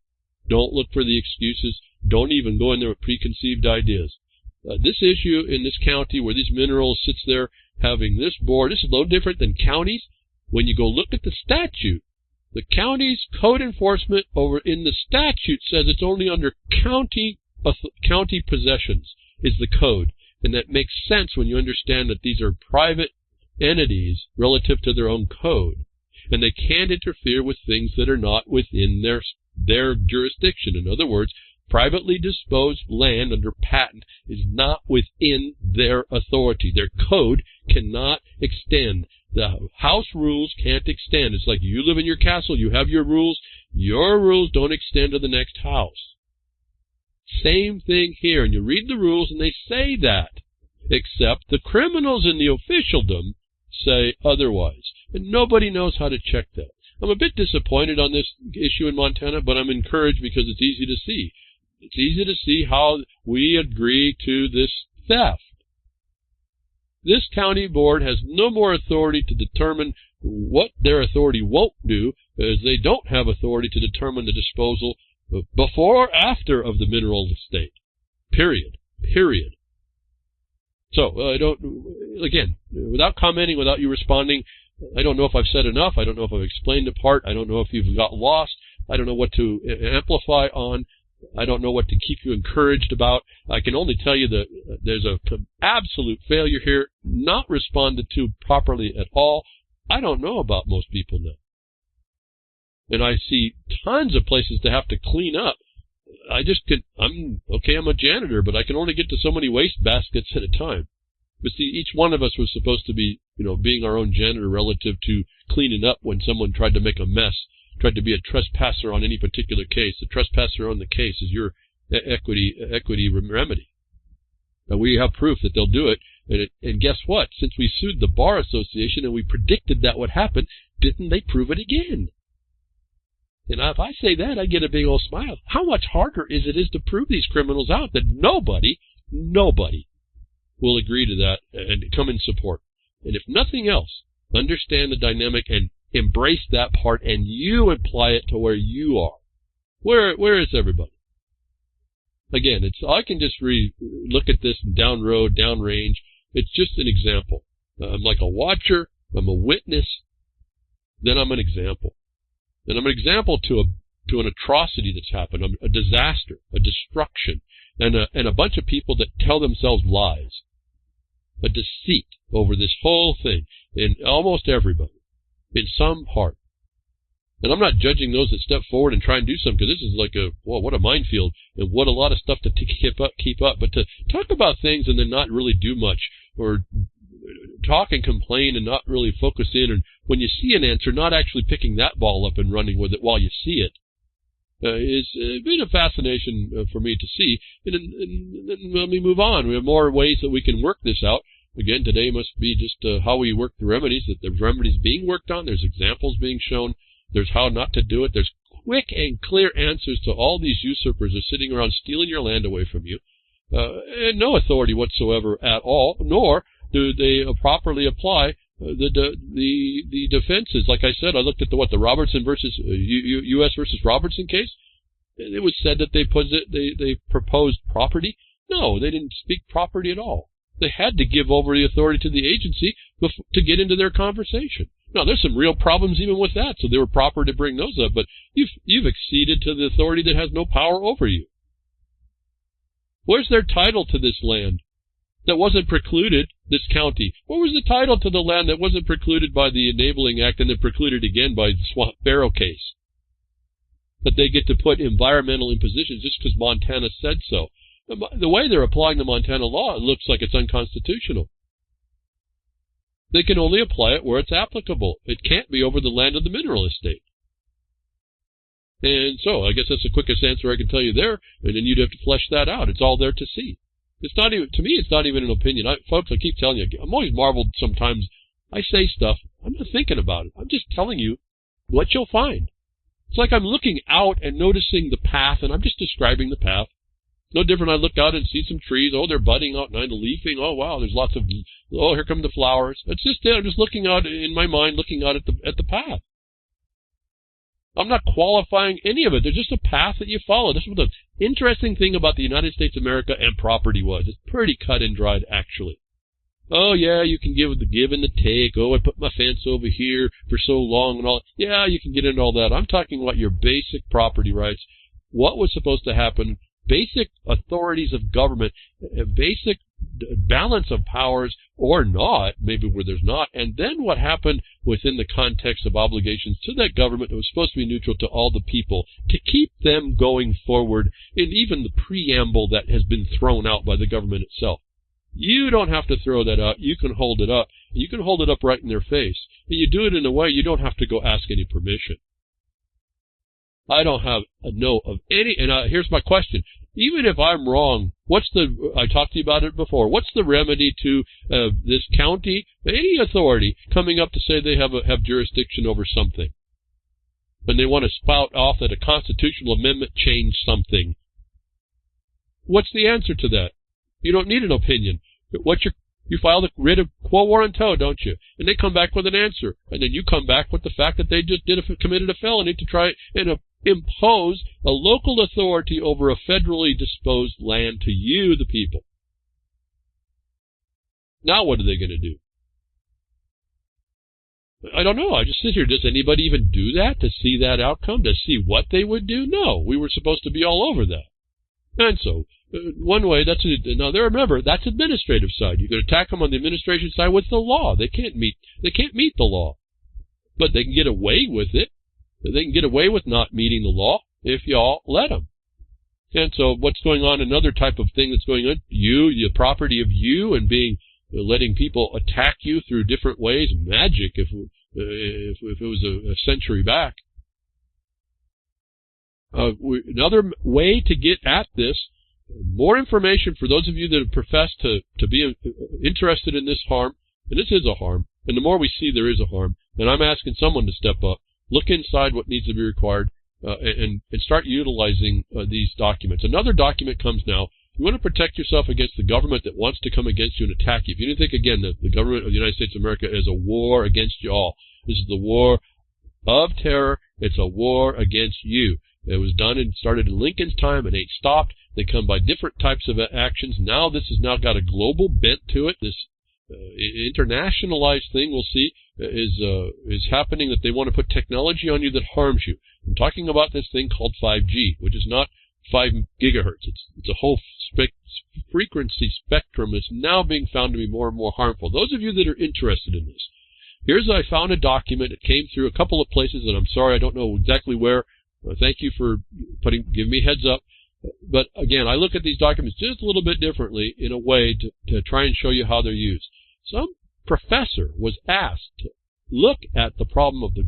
Don't look for the excuses. Don't even go in there with preconceived ideas. This issue in this county where these minerals sits there having this board, this is no different than counties. When you go look at the statute, the county's code enforcement over in the statute says it's only under county possessions is the code. And that makes sense when you understand that these are private entities relative to their own code. And they can't interfere with things that are not within their jurisdiction. In other words, privately disposed land under patent is not within their authority. Their code cannot extend. The house rules can't extend. It's like you live in your castle, you have your rules don't extend to the next house. Same thing here, and you read the rules and they say that, except the criminals in the officialdom say otherwise, and nobody knows how to check that. I'm a bit disappointed on this issue in Montana, but I'm encouraged because it's easy to see. It's easy to see how we agree to this theft. This county board has no more authority to determine what their authority won't do, as they don't have authority to determine the disposal before or after of the mineral estate. Period. So, again, without commenting, without you responding, I don't know if I've said enough. I don't know if I've explained the part. I don't know if you've got lost. I don't know what to amplify on. I don't know what to keep you encouraged about. I can only tell you that there's an absolute failure here, not responded to properly at all. I don't know about most people now. And I see tons of places to have to clean up. I'm a janitor, but I can only get to so many waste baskets at a time. But see, each one of us was supposed to be, being our own janitor relative to cleaning up when someone tried to make a mess, tried to be a trespasser on any particular case. The trespasser on the case is your equity remedy. And we have proof that they'll do it. And guess what? Since we sued the Bar Association and we predicted that would happen, didn't they prove it again? And if I say that, I get a big old smile. How much harder is it to prove these criminals out that nobody will agree to that and come in support? And if nothing else, understand the dynamic and embrace that part, and you apply it to where you are. Where is everybody? Again, I can just look at this down road, down range. It's just an example. I'm like a watcher. I'm a witness. Then I'm an example. And I'm an example to an atrocity that's happened, a disaster, a destruction, and a bunch of people that tell themselves lies, a deceit over this whole thing in almost everybody, in some part. And I'm not judging those that step forward and try and do something, because this is like what a minefield, and what a lot of stuff to keep up. But to talk about things and then not really do much, or talk and complain and not really focus in, and when you see an answer, not actually picking that ball up and running with it while you see it. is been a fascination for me to see. And then let me move on. We have more ways that we can work this out. Again, today must be just how we work the remedies, that there's remedies being worked on, there's examples being shown, there's how not to do it, there's quick and clear answers to all these usurpers who are sitting around stealing your land away from you, and no authority whatsoever at all, nor do they properly apply the defenses. Like I said, I looked at the Robertson versus U.S. versus Robertson case. It was said that they proposed property. No, they didn't speak property at all. They had to give over the authority to the agency to get into their conversation. Now, there's some real problems even with that, so they were proper to bring those up, but you've acceded to the authority that has no power over you. Where's their title to this land that wasn't precluded, this county? Where was the title to the land that wasn't precluded by the Enabling Act and then precluded again by the Swamp Barrow case? That they get to put environmental impositions just because Montana said so. The way they're applying the Montana law, it looks like it's unconstitutional. They can only apply it where it's applicable. It can't be over the land of the mineral estate. And so, I guess that's the quickest answer I can tell you there, and then you'd have to flesh that out. It's all there to see. It's not even, to me, it's not even an opinion. Folks, I keep telling you, I'm always marveled sometimes. I say stuff, I'm not thinking about it. I'm just telling you what you'll find. It's like I'm looking out and noticing the path, and I'm just describing the path. No different. I look out and see some trees. Oh, they're budding out and leafing. Oh, wow, there's lots of, oh, here come the flowers. It's just it. I'm just looking out in my mind, looking out at the path. I'm not qualifying any of it. There's just a path that you follow. This is what the interesting thing about the United States of America and property was. It's pretty cut and dried, actually. Oh, yeah, you can give the give and the take. Oh, I put my fence over here for so long and all. Yeah, you can get into all that. I'm talking about your basic property rights. What was supposed to happen? Basic authorities of government, basic balance of powers or not, maybe where there's not, and then what happened within the context of obligations to that government that was supposed to be neutral to all the people, to keep them going forward in even the preamble that has been thrown out by the government itself. You don't have to throw that out. You can hold it up. You can hold it up right in their face. And you do it in a way you don't have to go ask any permission. I don't have a know of any, and here's my question. Even if I'm wrong, I talked to you about it before, what's the remedy to this county, any authority, coming up to say they have jurisdiction over something? And they want to spout off that a constitutional amendment changed something. What's the answer to that? You don't need an opinion. You file the writ of quo warranto, don't you? And they come back with an answer. And then you come back with the fact that they just committed a felony to try and impose a local authority over a federally disposed land to you, the people. Now what are they going to do? I don't know. I just sit here. Does anybody even do that to see that outcome, to see what they would do? No. We were supposed to be all over that. And so, one way, now remember, that's administrative side. You can attack them on the administration side with the law. They can't meet the law. But they can get away with it. They can get away with not meeting the law if y'all let them. And so what's going on, another type of thing that's going on, the property of you, and letting people attack you through different ways, magic if it was a century back. Another way to get at this, more information for those of you that have professed to be interested in this harm, and this is a harm, and the more we see there is a harm, and I'm asking someone to step up, look inside what needs to be required, and start utilizing these documents. Another document comes now. You want to protect yourself against the government that wants to come against you and attack you. If you didn't think, again, that the government of the United States of America is a war against you all, this is the war of terror. It's a war against you. It was done and started in Lincoln's time and ain't stopped. They come by different types of actions. Now this has now got a global bent to it. This internationalized thing we'll see is happening, that they want to put technology on you that harms you. I'm talking about this thing called 5G, which is not 5 gigahertz. It's a whole frequency spectrum that's now being found to be more and more harmful. Those of you that are interested in this, I found a document. It came through a couple of places, and I'm sorry I don't know exactly where. Thank you for giving me heads up. But again, I look at these documents just a little bit differently in a way to try and show you how they're used. Some professor was asked to look at the problem of the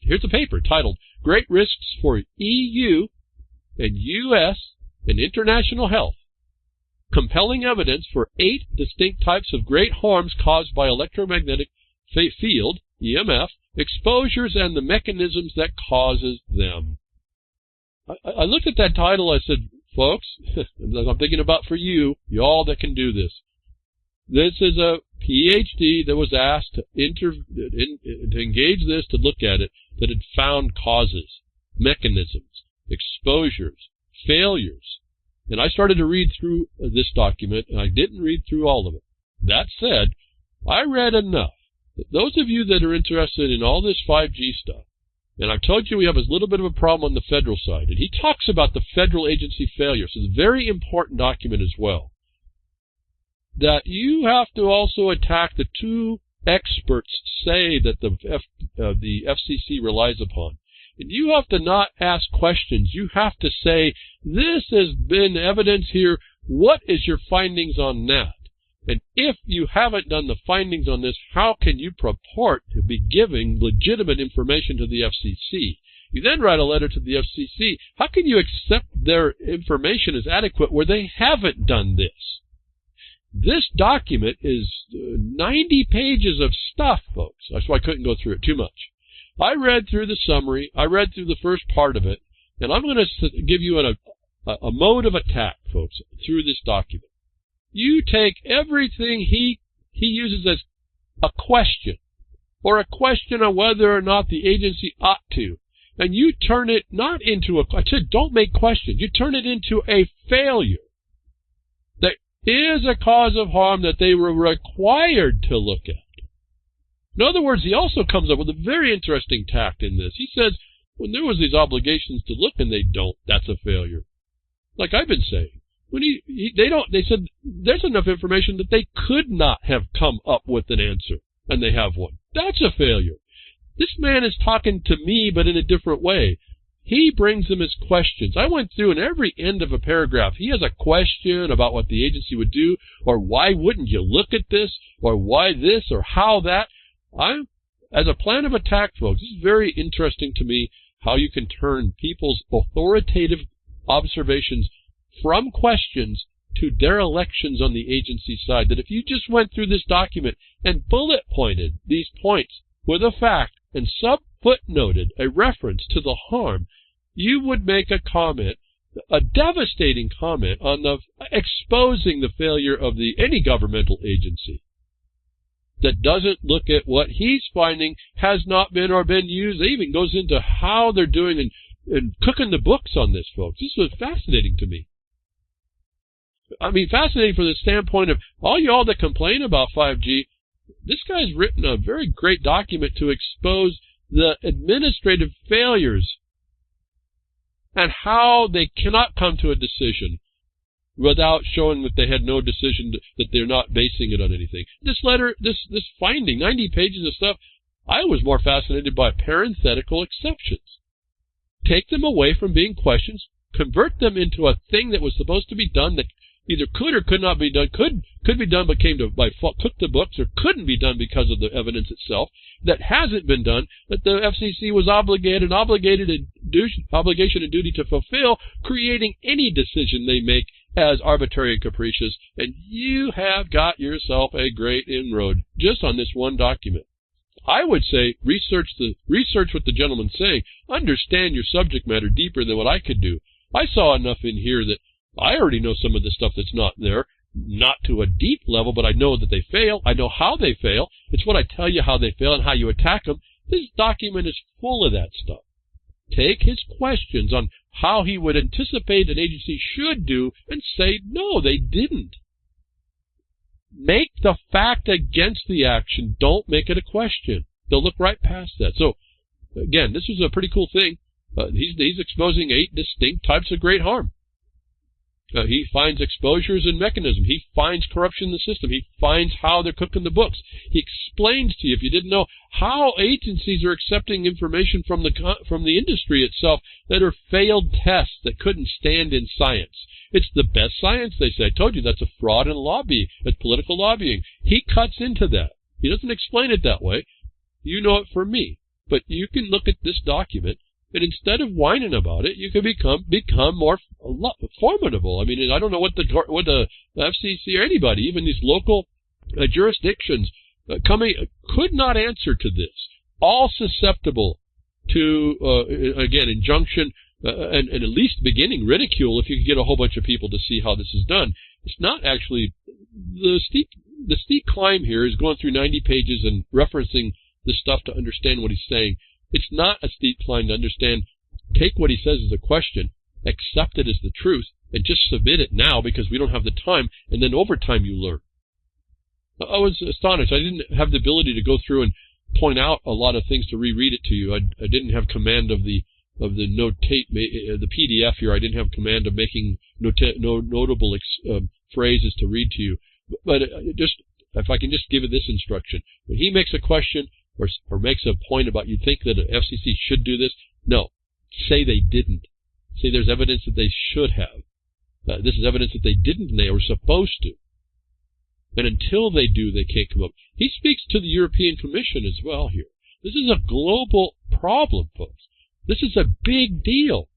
here's a paper titled great risks for EU and U.S. and international health. Compelling evidence for 8 distinct types of great harms caused by electromagnetic field, EMF, exposures and the mechanisms that causes them. I looked at that title, I said, folks, I'm thinking about for you, y'all that can do this. This is a PhD that was asked to engage this, to look at it, that had found causes, mechanisms, exposures, failures. And I started to read through this document, and I didn't read through all of it. That said, I read enough that those of you that are interested in all this 5G stuff, and I've told you we have a little bit of a problem on the federal side, and he talks about the federal agency failure, so it's a very important document as well, that you have to also attack the 2 experts say that the FCC relies upon. And you have to not ask questions. You have to say, this has been evidence here. What is your findings on that? And if you haven't done the findings on this, how can you purport to be giving legitimate information to the FCC? You then write a letter to the FCC. How can you accept their information as adequate where they haven't done this? This document is 90 pages of stuff, folks. That's why I couldn't go through it too much. I read through the summary. I read through the first part of it. And I'm going to give you a mode of attack, folks, through this document. You take everything he uses as a question, or a question on whether or not the agency ought to, and you turn it not into I said don't make questions. You turn it into a failure that is a cause of harm that they were required to look at. In other words, he also comes up with a very interesting tact in this. He says, when there was these obligations to look and they don't, that's a failure. Like I've been saying. When they said there's enough information that they could not have come up with an answer, and they have one. That's a failure. This man is talking to me, but in a different way. He brings them as questions. I went through, and every end of a paragraph, he has a question about what the agency would do, or why wouldn't you look at this, or why this, or how that. As a plan of attack, folks, this is very interesting to me, how you can turn people's authoritative observations from questions to derelictions on the agency side. That if you just went through this document and bullet pointed these points with a fact and sub-footnoted a reference to the harm, you would make a comment, a devastating comment on exposing the failure of any governmental agency that doesn't look at what he's finding has not been or been used. It even goes into how they're doing and cooking the books on this, folks. This was fascinating to me. I mean, fascinating from the standpoint of all y'all that complain about 5G, this guy's written a very great document to expose the administrative failures and how they cannot come to a decision without showing that they had no decision, that they're not basing it on anything. This letter, this finding, 90 pages of stuff, I was more fascinated by parenthetical exceptions. Take them away from being questions, convert them into a thing that was supposed to be done that either could or could not be done, could be done but came to cook the books, or couldn't be done because of the evidence itself, that hasn't been done, that the FCC was obligation and duty to fulfill, creating any decision they make as arbitrary and capricious, and you have got yourself a great inroad just on this one document. I would say research what the gentleman's saying. Understand your subject matter deeper than what I could do. I saw enough in here that I already know some of the stuff that's not there, not to a deep level, but I know that they fail. I know how they fail. It's what I tell you how they fail and how you attack them. This document is full of that stuff. Take his questions on how he would anticipate an agency should do and say, no, they didn't. Make the fact against the action. Don't make it a question. They'll look right past that. So, again, this is a pretty cool thing. He's exposing 8 distinct types of great harm. He finds exposures and mechanism. He finds corruption in the system. He finds how they're cooking the books. He explains to you, if you didn't know, how agencies are accepting information from the industry itself that are failed tests that couldn't stand in science. It's the best science, they say. I told you that's a fraud and lobby. It's political lobbying. He cuts into that. He doesn't explain it that way. You know it from me. But you can look at this document And instead of whining about it, you can become more formidable. I mean, I don't know what the FCC or anybody, even these local jurisdictions could not answer to this. All susceptible to, again, injunction and at least beginning ridicule if you could get a whole bunch of people to see how this is done. It's not actually the steep climb here is going through 90 pages and referencing this stuff to understand what he's saying. It's not a steep climb to understand. Take what he says as a question, accept it as the truth, and just submit it now because we don't have the time, and then over time you learn. I was astonished. I didn't have the ability to go through and point out a lot of things to reread it to you. I didn't have command of the PDF here. I didn't have command of making notable phrases to read to you. But just if I can just give it this instruction. When he makes a question or makes a point about you think that an FCC should do this, no. Say they didn't. Say there's evidence that they should have. This is evidence that they didn't and they were supposed to. And until they do, they can't come up. He speaks to the European Commission as well here. This is a global problem, folks. This is a big deal.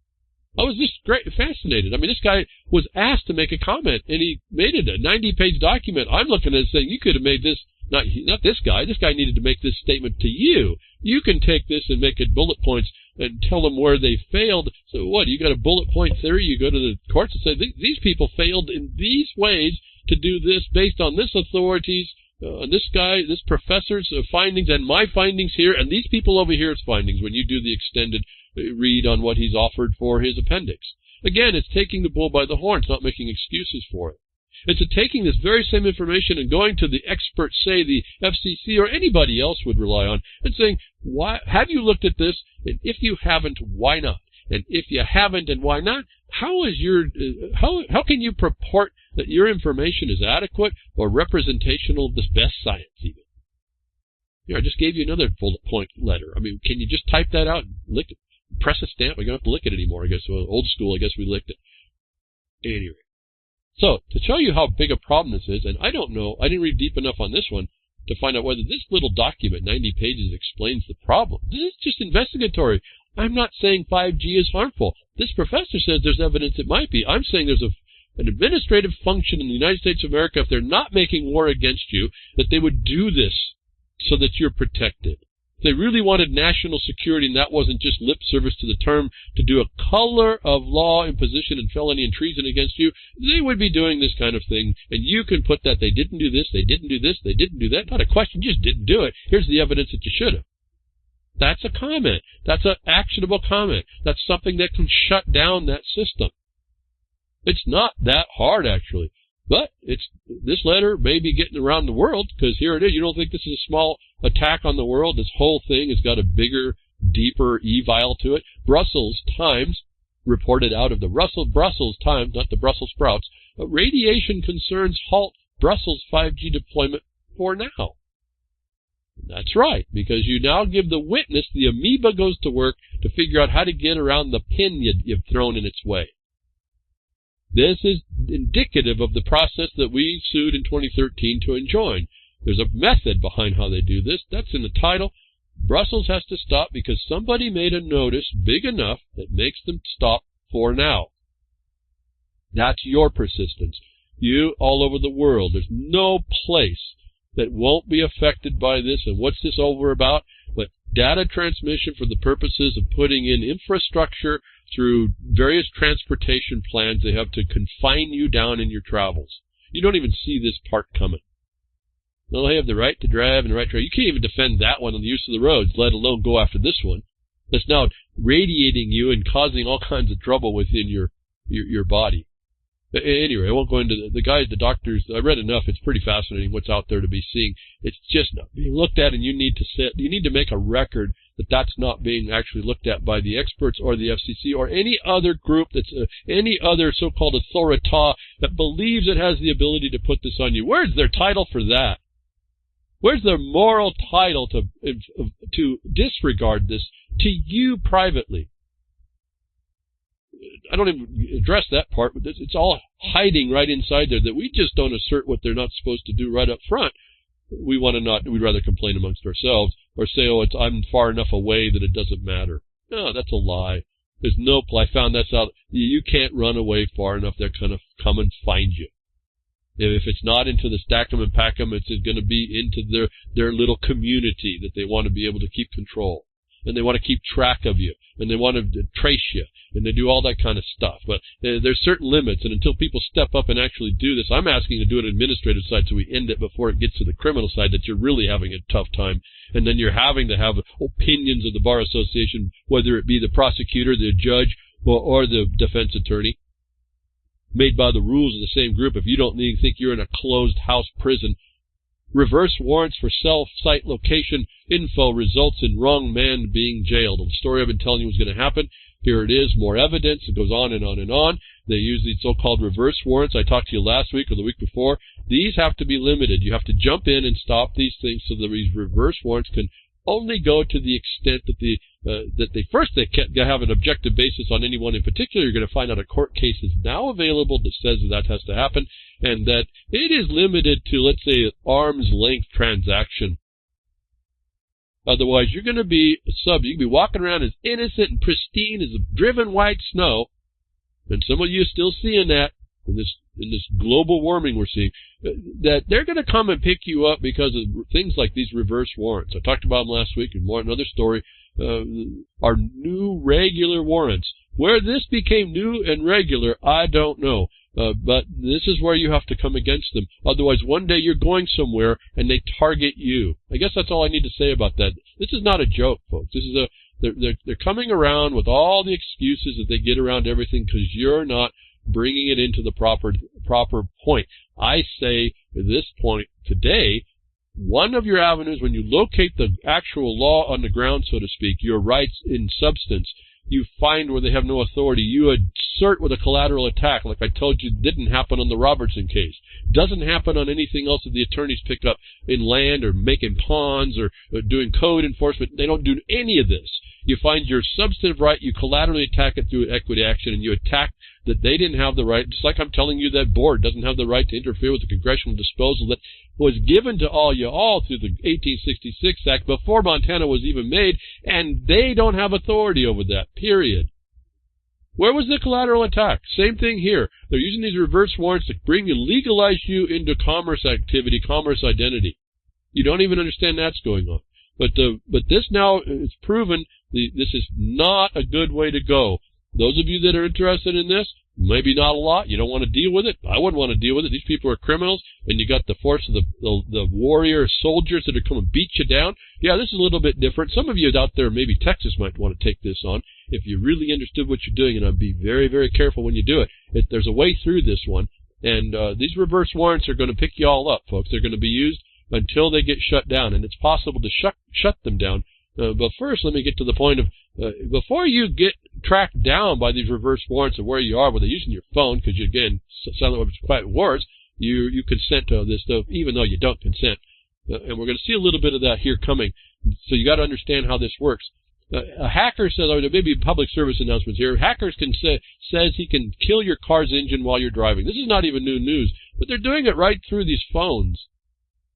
I was just fascinated. I mean, this guy was asked to make a comment, and he made it a 90-page document. I'm looking at it saying, you could have made this, not this guy. This guy needed to make this statement to you. You can take this and make it bullet points and tell them where they failed. So what, you got a bullet point theory? You go to the courts and say, these people failed in these ways to do this based on this authority's, this guy, this professor's findings and my findings here, and these people over here's findings when you do the extended read on what he's offered for his appendix. Again, it's taking the bull by the horns, not making excuses for it. It's taking this very same information and going to the experts, say the FCC or anybody else would rely on, and saying, "Why have you looked at this? And if you haven't, why not? And if you haven't, and why not? How can you purport that your information is adequate or representational of the best science even?" Here, I just gave you another bullet point letter. I mean, can you just type that out and lick it? Press a stamp. We don't have to lick it anymore, I guess. Well, old school, I guess we licked it. Anyway. So, to show you how big a problem this is, and I don't know, I didn't read deep enough on this one to find out whether this little document, 90 pages, explains the problem. This is just investigatory. I'm not saying 5G is harmful. This professor says there's evidence it might be. I'm saying there's an administrative function in the United States of America, if they're not making war against you, that they would do this so that you're protected. If they really wanted national security and that wasn't just lip service to the term to do a color of law imposition and felony and treason against you, they would be doing this kind of thing. And you can put that they didn't do this, they didn't do this, they didn't do that. Not a question, you just didn't do it. Here's the evidence that you should have. That's a comment. That's an actionable comment. That's something that can shut down that system. It's not that hard, actually. But this letter may be getting around the world, because here it is. You don't think this is a small attack on the world? This whole thing has got a bigger, deeper evil to it. Brussels Times reported out of the Brussels Times, not the Brussels sprouts, radiation concerns halt Brussels 5G deployment for now. That's right, because you now give the witness, the amoeba goes to work to figure out how to get around the pin you've thrown in its way. This is indicative of the process that we sued in 2013 to enjoin. There's a method behind how they do this. That's in the title. Brussels has to stop because somebody made a notice big enough that makes them stop for now. That's your persistence. You all over the world. There's no place that won't be affected by this. And what's this over about? But data transmission for the purposes of putting in infrastructure through various transportation plans. They have to confine you down in your travels. You don't even see this part coming. Well, they have the right to drive and the right to drive. You can't even defend that one on the use of the roads, let alone go after this one. That's now radiating you and causing all kinds of trouble within your body. Anyway, I won't go into the guys, the doctors. I read enough. It's pretty fascinating what's out there to be seeing. It's just not being looked at, and you need to make a record that that's not being actually looked at by the experts or the FCC or any other group that's any other so-called authority that believes it has the ability to put this on you. Where's their title for that? Where's their moral title to disregard this to you privately? I don't even address that part, but it's all hiding right inside there that we just don't assert what they're not supposed to do right up front. We'd rather complain amongst ourselves or say, oh, I'm far enough away that it doesn't matter. No, that's a lie. There's no play. I found that's out. You can't run away far enough. They're going to come and find you. If it's not into the stack 'em and pack 'em, it's going to be into their little community that they want to be able to keep control. And they want to keep track of you. And they want to trace you. And they do all that kind of stuff. But there's certain limits. And until people step up and actually do this, I'm asking to do it on administrative side so we end it before it gets to the criminal side that you're really having a tough time. And then you're having to have opinions of the Bar Association, whether it be the prosecutor, the judge, or the defense attorney, made by the rules of the same group. If you don't think you're in a closed house prison, reverse warrants for cell site location info results in wrong man being jailed. The story I've been telling you was going to happen. Here it is, more evidence. It goes on and on and on. They use these so-called reverse warrants. I talked to you last week or the week before. These have to be limited. You have to jump in and stop these things so that these reverse warrants can only go to the extent that they can't have an objective basis on anyone in particular. You're going to find out a court case is now available that says that has to happen, and that it is limited to, let's say, an arm's length transaction. Otherwise, you're going to be you can be walking around as innocent and pristine as driven white snow, and some of you are still seeing that in this global warming we're seeing, that they're going to come and pick you up because of things like these reverse warrants. I talked about them last week, and more another story, are new regular warrants. Where this became new and regular, I don't know. But this is where you have to come against them. Otherwise, one day you're going somewhere and they target you. I guess that's all I need to say about that. This is not a joke, folks. This is they're coming around with all the excuses that they get around everything because you're not bringing it into the proper point. I say at this point today, one of your avenues, when you locate the actual law on the ground, so to speak, your rights in substance, you find where they have no authority. You assert with a collateral attack, like I told you didn't happen on the Robertson case. Doesn't happen on anything else that the attorneys pick up in land or making ponds or doing code enforcement. They don't do any of this. You find your substantive right, you collaterally attack it through equity action, and you attack that they didn't have the right, just like I'm telling you that board doesn't have the right to interfere with the congressional disposal that was given to all through the 1866 Act before Montana was even made, and they don't have authority over that, period. Where was the collateral attack? Same thing here. They're using these reverse warrants to legalize you into commerce activity, commerce identity. You don't even understand that's going on. But this now is proven this is not a good way to go. Those of you that are interested in this, maybe not a lot, you don't want to deal with it. I wouldn't want to deal with it. These people are criminals, and you got the force of the warrior soldiers that are coming to beat you down. Yeah, this is a little bit different. Some of you out there, maybe Texas, might want to take this on if you really understood what you're doing, and I'd be very, very careful when you do it. There's a way through this one, and these reverse warrants are going to pick you all up, folks. They're going to be used until they get shut down, and it's possible to shut them down. But first, let me get to the point of, before you get tracked down by these reverse warrants of where you are, where they're using your phone, because, again, silent weapons, quiet wars, you consent to this stuff, even though you don't consent. And we're going to see a little bit of that here coming. So you got to understand how this works. A hacker says, or there may be public service announcements here, hackers says he can kill your car's engine while you're driving. This is not even new news, but they're doing it right through these phones.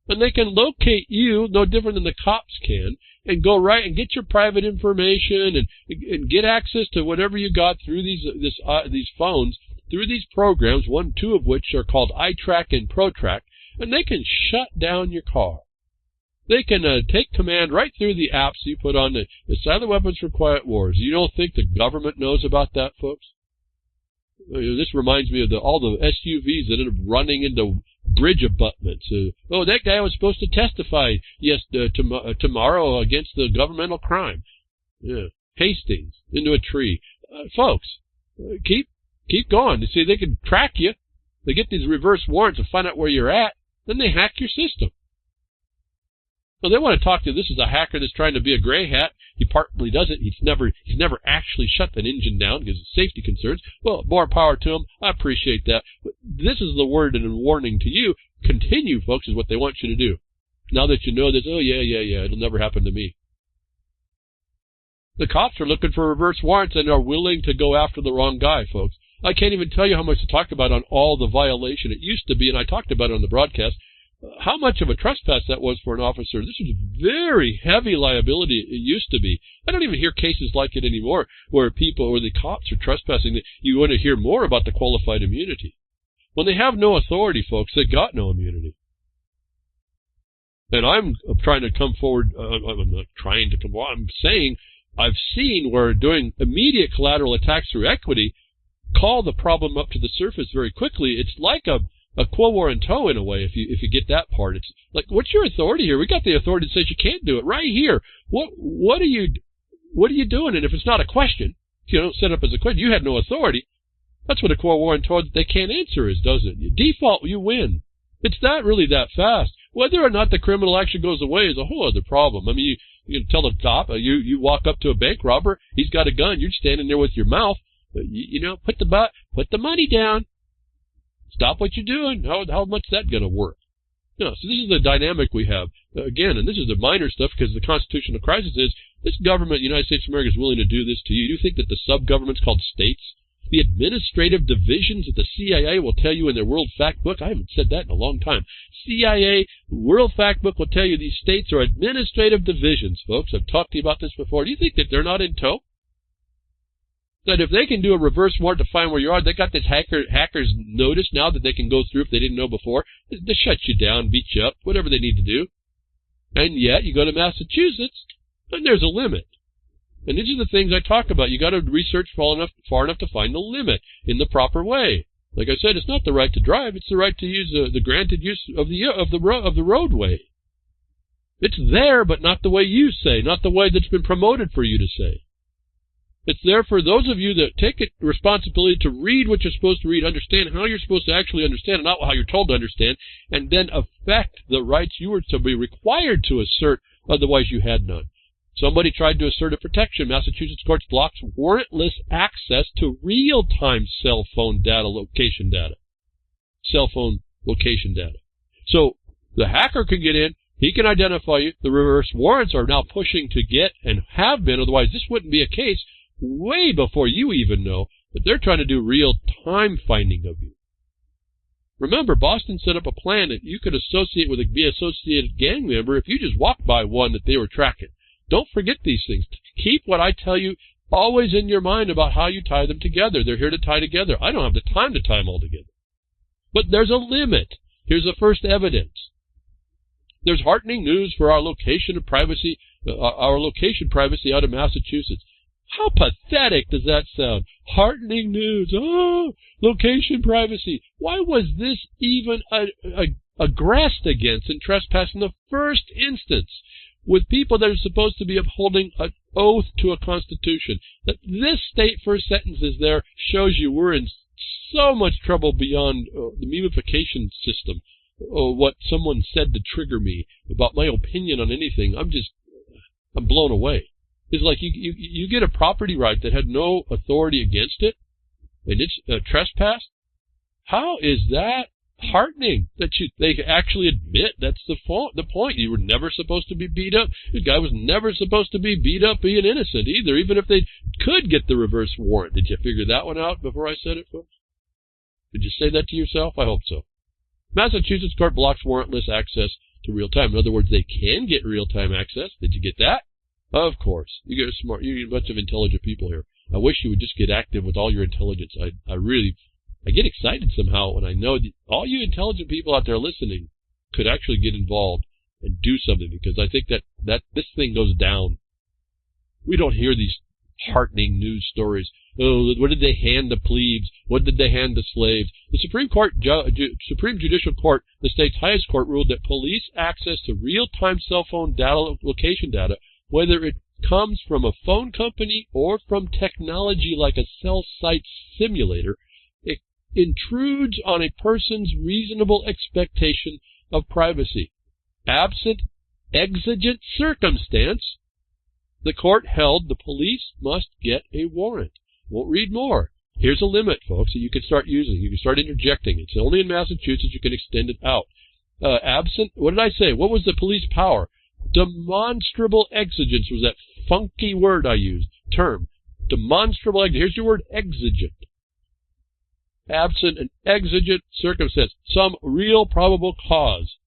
And they can locate you, no different than the cops can, and go right and get your private information and get access to whatever you got through these phones, through these programs, two of which are called iTrack and ProTrack, and they can shut down your car. They can take command right through the apps you put on the Silent Weapons for Quiet Wars. You don't think the government knows about that, folks? This reminds me of all the SUVs that end up running into bridge abutments. That guy was supposed to testify tomorrow against the governmental crime. Yeah. Hastings into a tree. Folks, keep going. You see, they can track you. They get these reverse warrants and find out where you're at. Then they hack your system. So they want to talk to you. This is a hacker that's trying to be a gray hat. He partly does it. He's never actually shut that engine down because of safety concerns. Well, more power to him. I appreciate that. But this is the word and warning to you. Continue, folks, is what they want you to do. Now that you know this, yeah, it'll never happen to me. The cops are looking for reverse warrants and are willing to go after the wrong guy, folks. I can't even tell you how much to talk about on all the violation. It used to be, and I talked about it on the broadcast, how much of a trespass that was for an officer. This was very heavy liability. It used to be. I don't even hear cases like it anymore where the cops are trespassing. You want to hear more about the qualified immunity. When they have no authority, folks, they got no immunity. And I'm trying to come forward. I'm not trying to come forward. I'm saying I've seen where doing immediate collateral attacks through equity call the problem up to the surface very quickly. It's like a quo warranto in a way. If you get that part, it's like, what's your authority here? We got the authority that says you can't do it right here. What are you doing? And if it's not a question, if you don't set up as a question, you had no authority. That's what a quo warranto that they can't answer is, doesn't it? Default, you win. It's not really that fast. Whether or not the criminal action goes away is a whole other problem. I mean, you can tell the cop, you walk up to a bank robber, he's got a gun, you're standing there with your mouth, put the money down. Stop what you're doing. How much is that going to work? So this is the dynamic we have. Again, and this is the minor stuff because the constitutional crisis is this government, the United States of America, is willing to do this to you. You think that the sub-governments called states, the administrative divisions that the CIA will tell you in their World Fact Book, I haven't said that in a long time. CIA World Fact Book will tell you these states are administrative divisions, folks. I've talked to you about this before. Do you think that they're not in tow? That if they can do a reverse warrant to find where you are, they got this hackers notice now that they can go through if they didn't know before. They shut you down, beat you up, whatever they need to do. And yet you go to Massachusetts, and there's a limit. And these are the things I talk about. You got to research far enough to find the limit in the proper way. Like I said, it's not the right to drive; it's the right to use the granted use of the roadway. It's there, but not the way you say, not the way that's been promoted for you to say. It's there for those of you that take responsibility to read what you're supposed to read, understand how you're supposed to actually understand, and not how you're told to understand, and then affect the rights you were to be required to assert, otherwise you had none. Somebody tried to assert a protection. Massachusetts courts blocks warrantless access to real-time cell phone location data. Cell phone location data. So the hacker can get in. He can identify you. The reverse warrants are now pushing to get and have been. Otherwise, this wouldn't be a case way before you even know that they're trying to do real-time finding of you. Remember, Boston set up a plan that you could be an associated gang member if you just walked by one that they were tracking. Don't forget these things. Keep what I tell you always in your mind about how you tie them together. They're here to tie together. I don't have the time to tie them all together. But there's a limit. Here's the first evidence. There's heartening news for our location privacy out of Massachusetts. How pathetic does that sound? Heartening news. Oh, location privacy. Why was this even aggressed against in trespass in the first instance? With people that are supposed to be upholding an oath to a constitution. That this state first sentence is there shows you we're in so much trouble beyond the memification system. What someone said to trigger me about my opinion on anything. I'm blown away. It's like you get a property right that had no authority against it, and it's trespassed. How is that heartening that they actually admit that's the point? You were never supposed to be beat up. This guy was never supposed to be beat up being innocent either, even if they could get the reverse warrant. Did you figure that one out before I said it, folks? Did you say that to yourself? I hope so. Massachusetts court blocks warrantless access to real-time. In other words, they can get real-time access. Did you get that? Of course. You get a bunch of intelligent people here. I wish you would just get active with all your intelligence. I get excited somehow when I know that all you intelligent people out there listening could actually get involved and do something, because I think that this thing goes down. We don't hear these heartening news stories. Oh, what did they hand the plebes? What did they hand the slaves? The Supreme Judicial Court, the state's highest court, ruled that police access to real-time cell phone location data, whether it comes from a phone company or from technology like a cell site simulator, it intrudes on a person's reasonable expectation of privacy. Absent exigent circumstance, the court held the police must get a warrant. Won't read more. Here's a limit, folks, that you can start using. You can start interjecting. It's only in Massachusetts. You can extend it out. Absent, what did I say? What was the police power? Demonstrable exigence was that funky word I used. Term. Demonstrable exigence. Here's your word, exigent. Absent an exigent circumstance. Some real probable cause.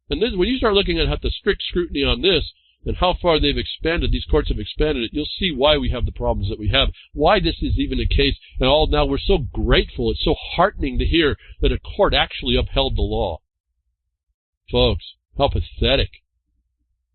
And this, when you start looking at the strict scrutiny on this and how far they've expanded, these courts have expanded it, you'll see why we have the problems that we have, why this is even a case. And all now we're so grateful. It's so heartening to hear that a court actually upheld the law. Folks, how pathetic.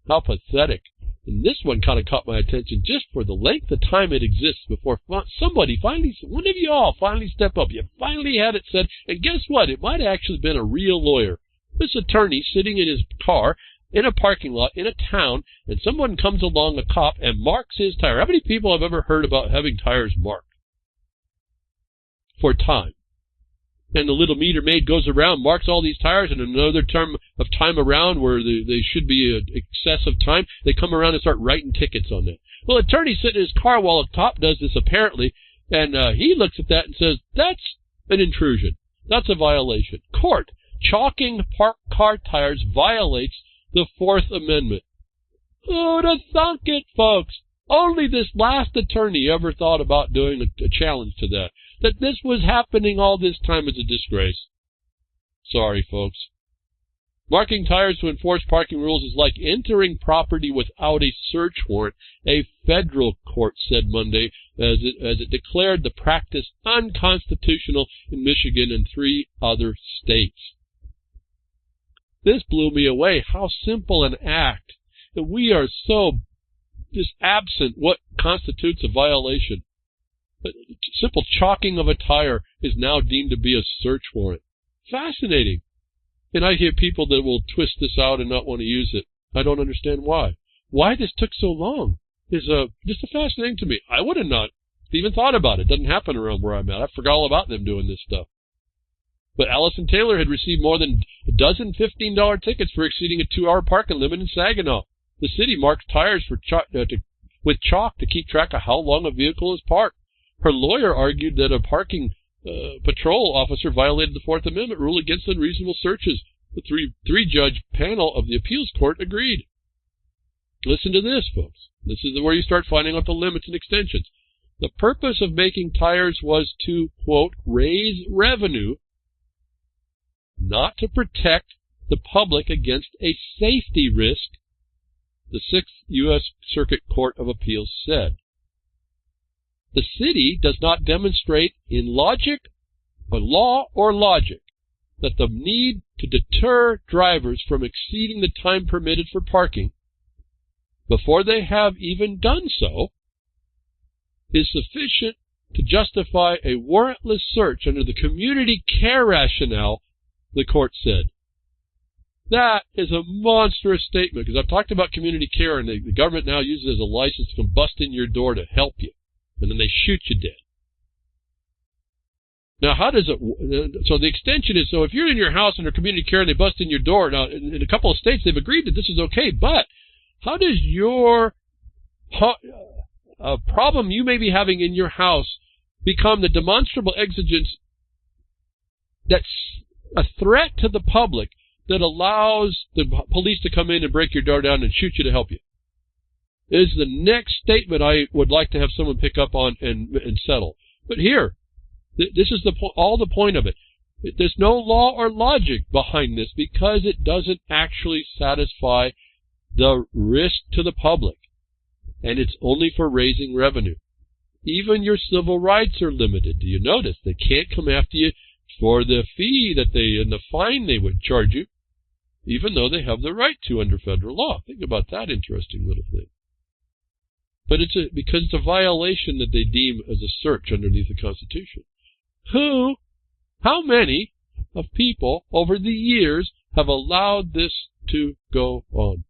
How pathetic. And this one kind of caught my attention just for the length of time it exists before somebody finally, one of you all finally step up. You finally had it said, and guess what? It might have actually been a real lawyer. This attorney sitting in his car in a parking lot in a town, and someone comes along, a cop, and marks his tire. How many people have ever heard about having tires marked for time? And the little meter maid goes around, marks all these tires, and another term of time around where they should be excessive time, they come around and start writing tickets on that. Well, the attorney's sitting in his car while a cop does this apparently, and he looks at that and says, that's an intrusion. That's a violation. Court, chalking parked car tires violates the Fourth Amendment. Who'd have thunk it, folks? Only this last attorney ever thought about doing a challenge to that. That this was happening all this time is a disgrace. Sorry, folks. Marking tires to enforce parking rules is like entering property without a search warrant, a federal court said Monday as it declared the practice unconstitutional in Michigan and 3 other states. This blew me away. How simple an act. And we are so just absent what constitutes a violation. But simple chalking of a tire is now deemed to be a search warrant. Fascinating. And I hear people that will twist this out and not want to use it. I don't understand why. Why this took so long is just fascinating to me. I would have not even thought about it. It doesn't happen around where I'm at. I forgot all about them doing this stuff. But Allison Taylor had received more than a dozen $15 tickets for exceeding a 2-hour parking limit in Saginaw. The city marks tires with chalk to keep track of how long a vehicle is parked. Her lawyer argued that a parking patrol officer violated the Fourth Amendment rule against unreasonable searches. The three-judge panel of the appeals court agreed. Listen to this, folks. This is where you start finding out the limits and extensions. The purpose of making tires was to, quote, raise revenue, not to protect the public against a safety risk, the 6th U.S. Circuit Court of Appeals said. The city does not demonstrate in logic, or law or logic, that the need to deter drivers from exceeding the time permitted for parking before they have even done so is sufficient to justify a warrantless search under the community care rationale, the court said. That is a monstrous statement, because I've talked about community care, and the government now uses it as a license to come bust in your door to help you, and then they shoot you dead. Now, how does it, so the extension is, so if you're in your house under community care and they bust in your door, now, in a couple of states, they've agreed that this is okay, but how does your problem you may be having in your house become the demonstrable exigence that's a threat to the public that allows the police to come in and break your door down and shoot you to help you? Is the next statement I would like to have someone pick up on and settle. But here, this is all the point of it. There's no law or logic behind this because it doesn't actually satisfy the risk to the public. And it's only for raising revenue. Even your civil rights are limited. Do you notice? They can't come after you for the fee that and the fine they would charge you, even though they have the right to under federal law. Think about that interesting little thing. But because it's a violation that they deem as a search underneath the Constitution. How many of people over the years have allowed this to go on?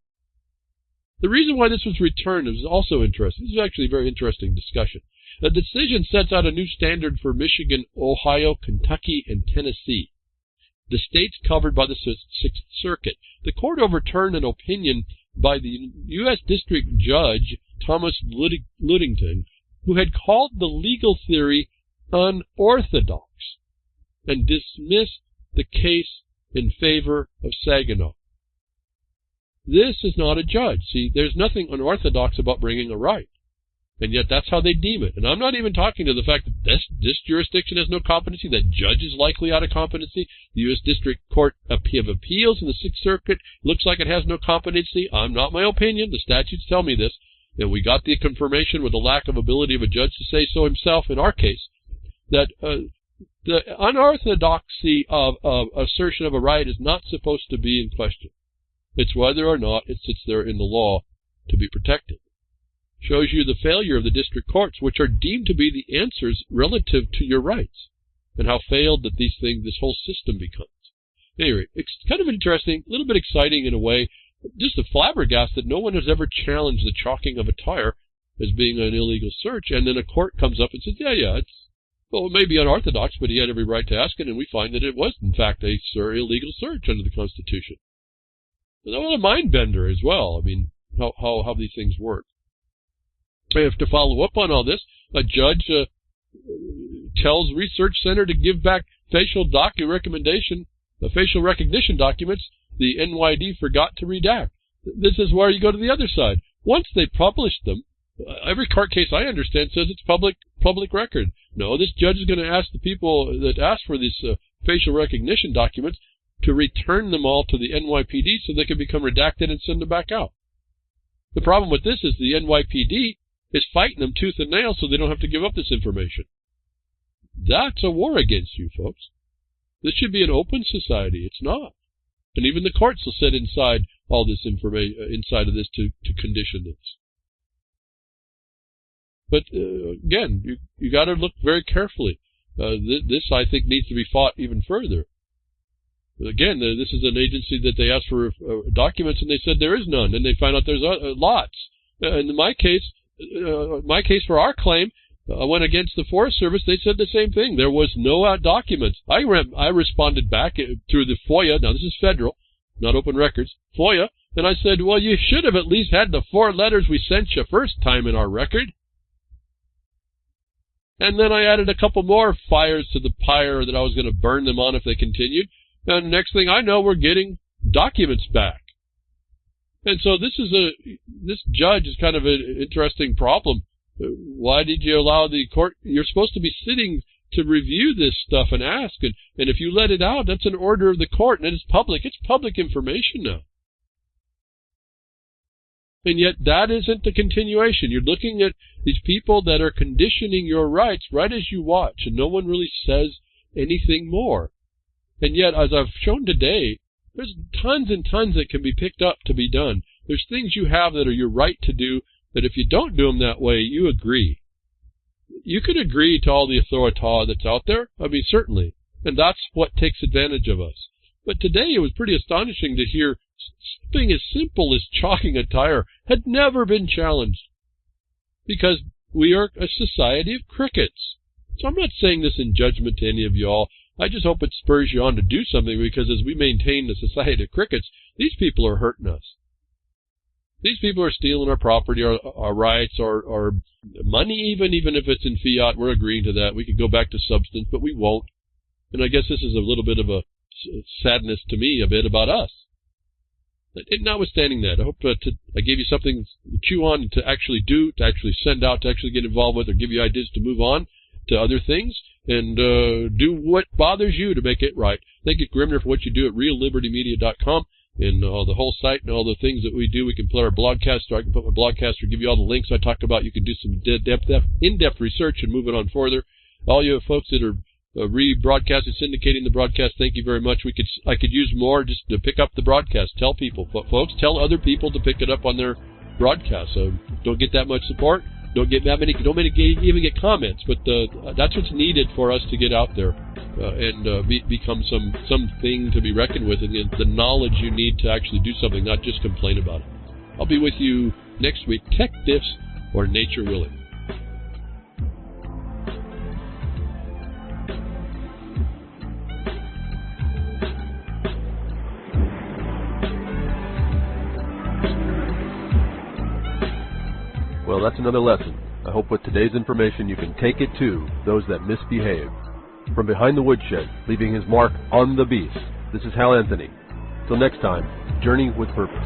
The reason why this was returned is also interesting. This is actually a very interesting discussion. The decision sets out a new standard for Michigan, Ohio, Kentucky, and Tennessee, the states covered by the Sixth Circuit. The court overturned an opinion by the U.S. District Judge Thomas Ludington, who had called the legal theory unorthodox and dismissed the case in favor of Saginaw. This is not a judge. See, there's nothing unorthodox about bringing a right. And yet that's how they deem it. And I'm not even talking to the fact that this jurisdiction has no competency, that judge is likely out of competency. The U.S. District Court of Appeals in the Sixth Circuit looks like it has no competency. I'm not my opinion. The statutes tell me this. And we got the confirmation with the lack of ability of a judge to say so himself in our case, that the unorthodoxy of assertion of a right is not supposed to be in question. It's whether or not it sits there in the law to be protected. Shows you the failure of the district courts, which are deemed to be the answers relative to your rights, and how failed that this whole system becomes. Anyway, it's kind of interesting, a little bit exciting in a way, just a flabbergasted that no one has ever challenged the chalking of a tire as being an illegal search, and then a court comes up and says, yeah, it may be unorthodox, but he had every right to ask it, and we find that it was, in fact, a illegal search under the Constitution. And that was a mind bender as well. I mean, how these things work. If to follow up on all this, a judge tells Research Center to give back facial recognition documents the NYPD forgot to redact. This is where you go to the other side. Once they publish them, every court case I understand says it's public record. No, this judge is going to ask the people that asked for these facial recognition documents to return them all to the NYPD so they can become redacted and send them back out. The problem with this is the NYPD is fighting them tooth and nail so they don't have to give up this information. That's a war against you, folks. This should be an open society. It's not. And even the courts will sit inside all this information, inside of this to condition this. But again, you got to look very carefully. This, I think, needs to be fought even further. Again, this is an agency that they asked for documents, and they said there is none. And they find out there's lots. And in my case for our claim, went against the Forest Service. They said the same thing. There was no documents. I responded back through the FOIA. Now, this is federal, not open records. FOIA. And I said, well, you should have at least had the 4 letters we sent you first time in our record. And then I added a couple more fires to the pyre that I was going to burn them on if they continued. And the next thing I know, we're getting documents back. And so this judge is kind of an interesting problem. Why did you allow the court? You're supposed to be sitting to review this stuff and ask. And if you let it out, that's an order of the court, and it's public. It's public information now. And yet that isn't the continuation. You're looking at these people that are conditioning your rights right as you watch, and no one really says anything more. And yet, as I've shown today, there's tons and tons that can be picked up to be done. There's things you have that are your right to do, that if you don't do them that way, you agree. You could agree to all the authority that's out there. I mean, certainly. And that's what takes advantage of us. But today it was pretty astonishing to hear something as simple as chalking a tire had never been challenged. Because we are a society of crickets. So I'm not saying this in judgment to any of you all. I just hope it spurs you on to do something, because as we maintain the society of crickets, these people are hurting us. These people are stealing our property, our rights, our money, even if it's in fiat. We're agreeing to that. We could go back to substance, but we won't. And I guess this is a little bit of a sadness to me, a bit about us. And notwithstanding that, I hope I gave you something to chew on, to actually do, to actually send out, to actually get involved with, or give you ideas to move on to other things, and do what bothers you to make it right. Thank you, Grimner, for what you do at reallibertymedia.com, and the whole site and all the things that we do. We can put our broadcaster. I can put my broadcaster, give you all the links I talked about. You can do some in-depth research and move it on further. All you folks that are rebroadcasting, syndicating the broadcast, thank you very much. I could use more just to pick up the broadcast. Tell people, folks, tell other people to pick it up on their broadcast. So don't get that much support. Don't even get comments, but that's what's needed for us to get out there and become something to be reckoned with, and the knowledge you need to actually do something, not just complain about it. I'll be with you next week, tech diffs or nature willing. Well, that's another lesson. I hope with today's information you can take it to those that misbehave. From behind the woodshed, leaving his mark on the beast, this is Hal Anthony. Till next time, journey with purpose.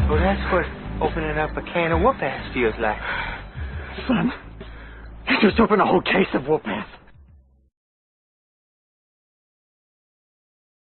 Well, that's what opening up a can of whoop-ass feels like. Son, you just opened a whole case of whoop-ass.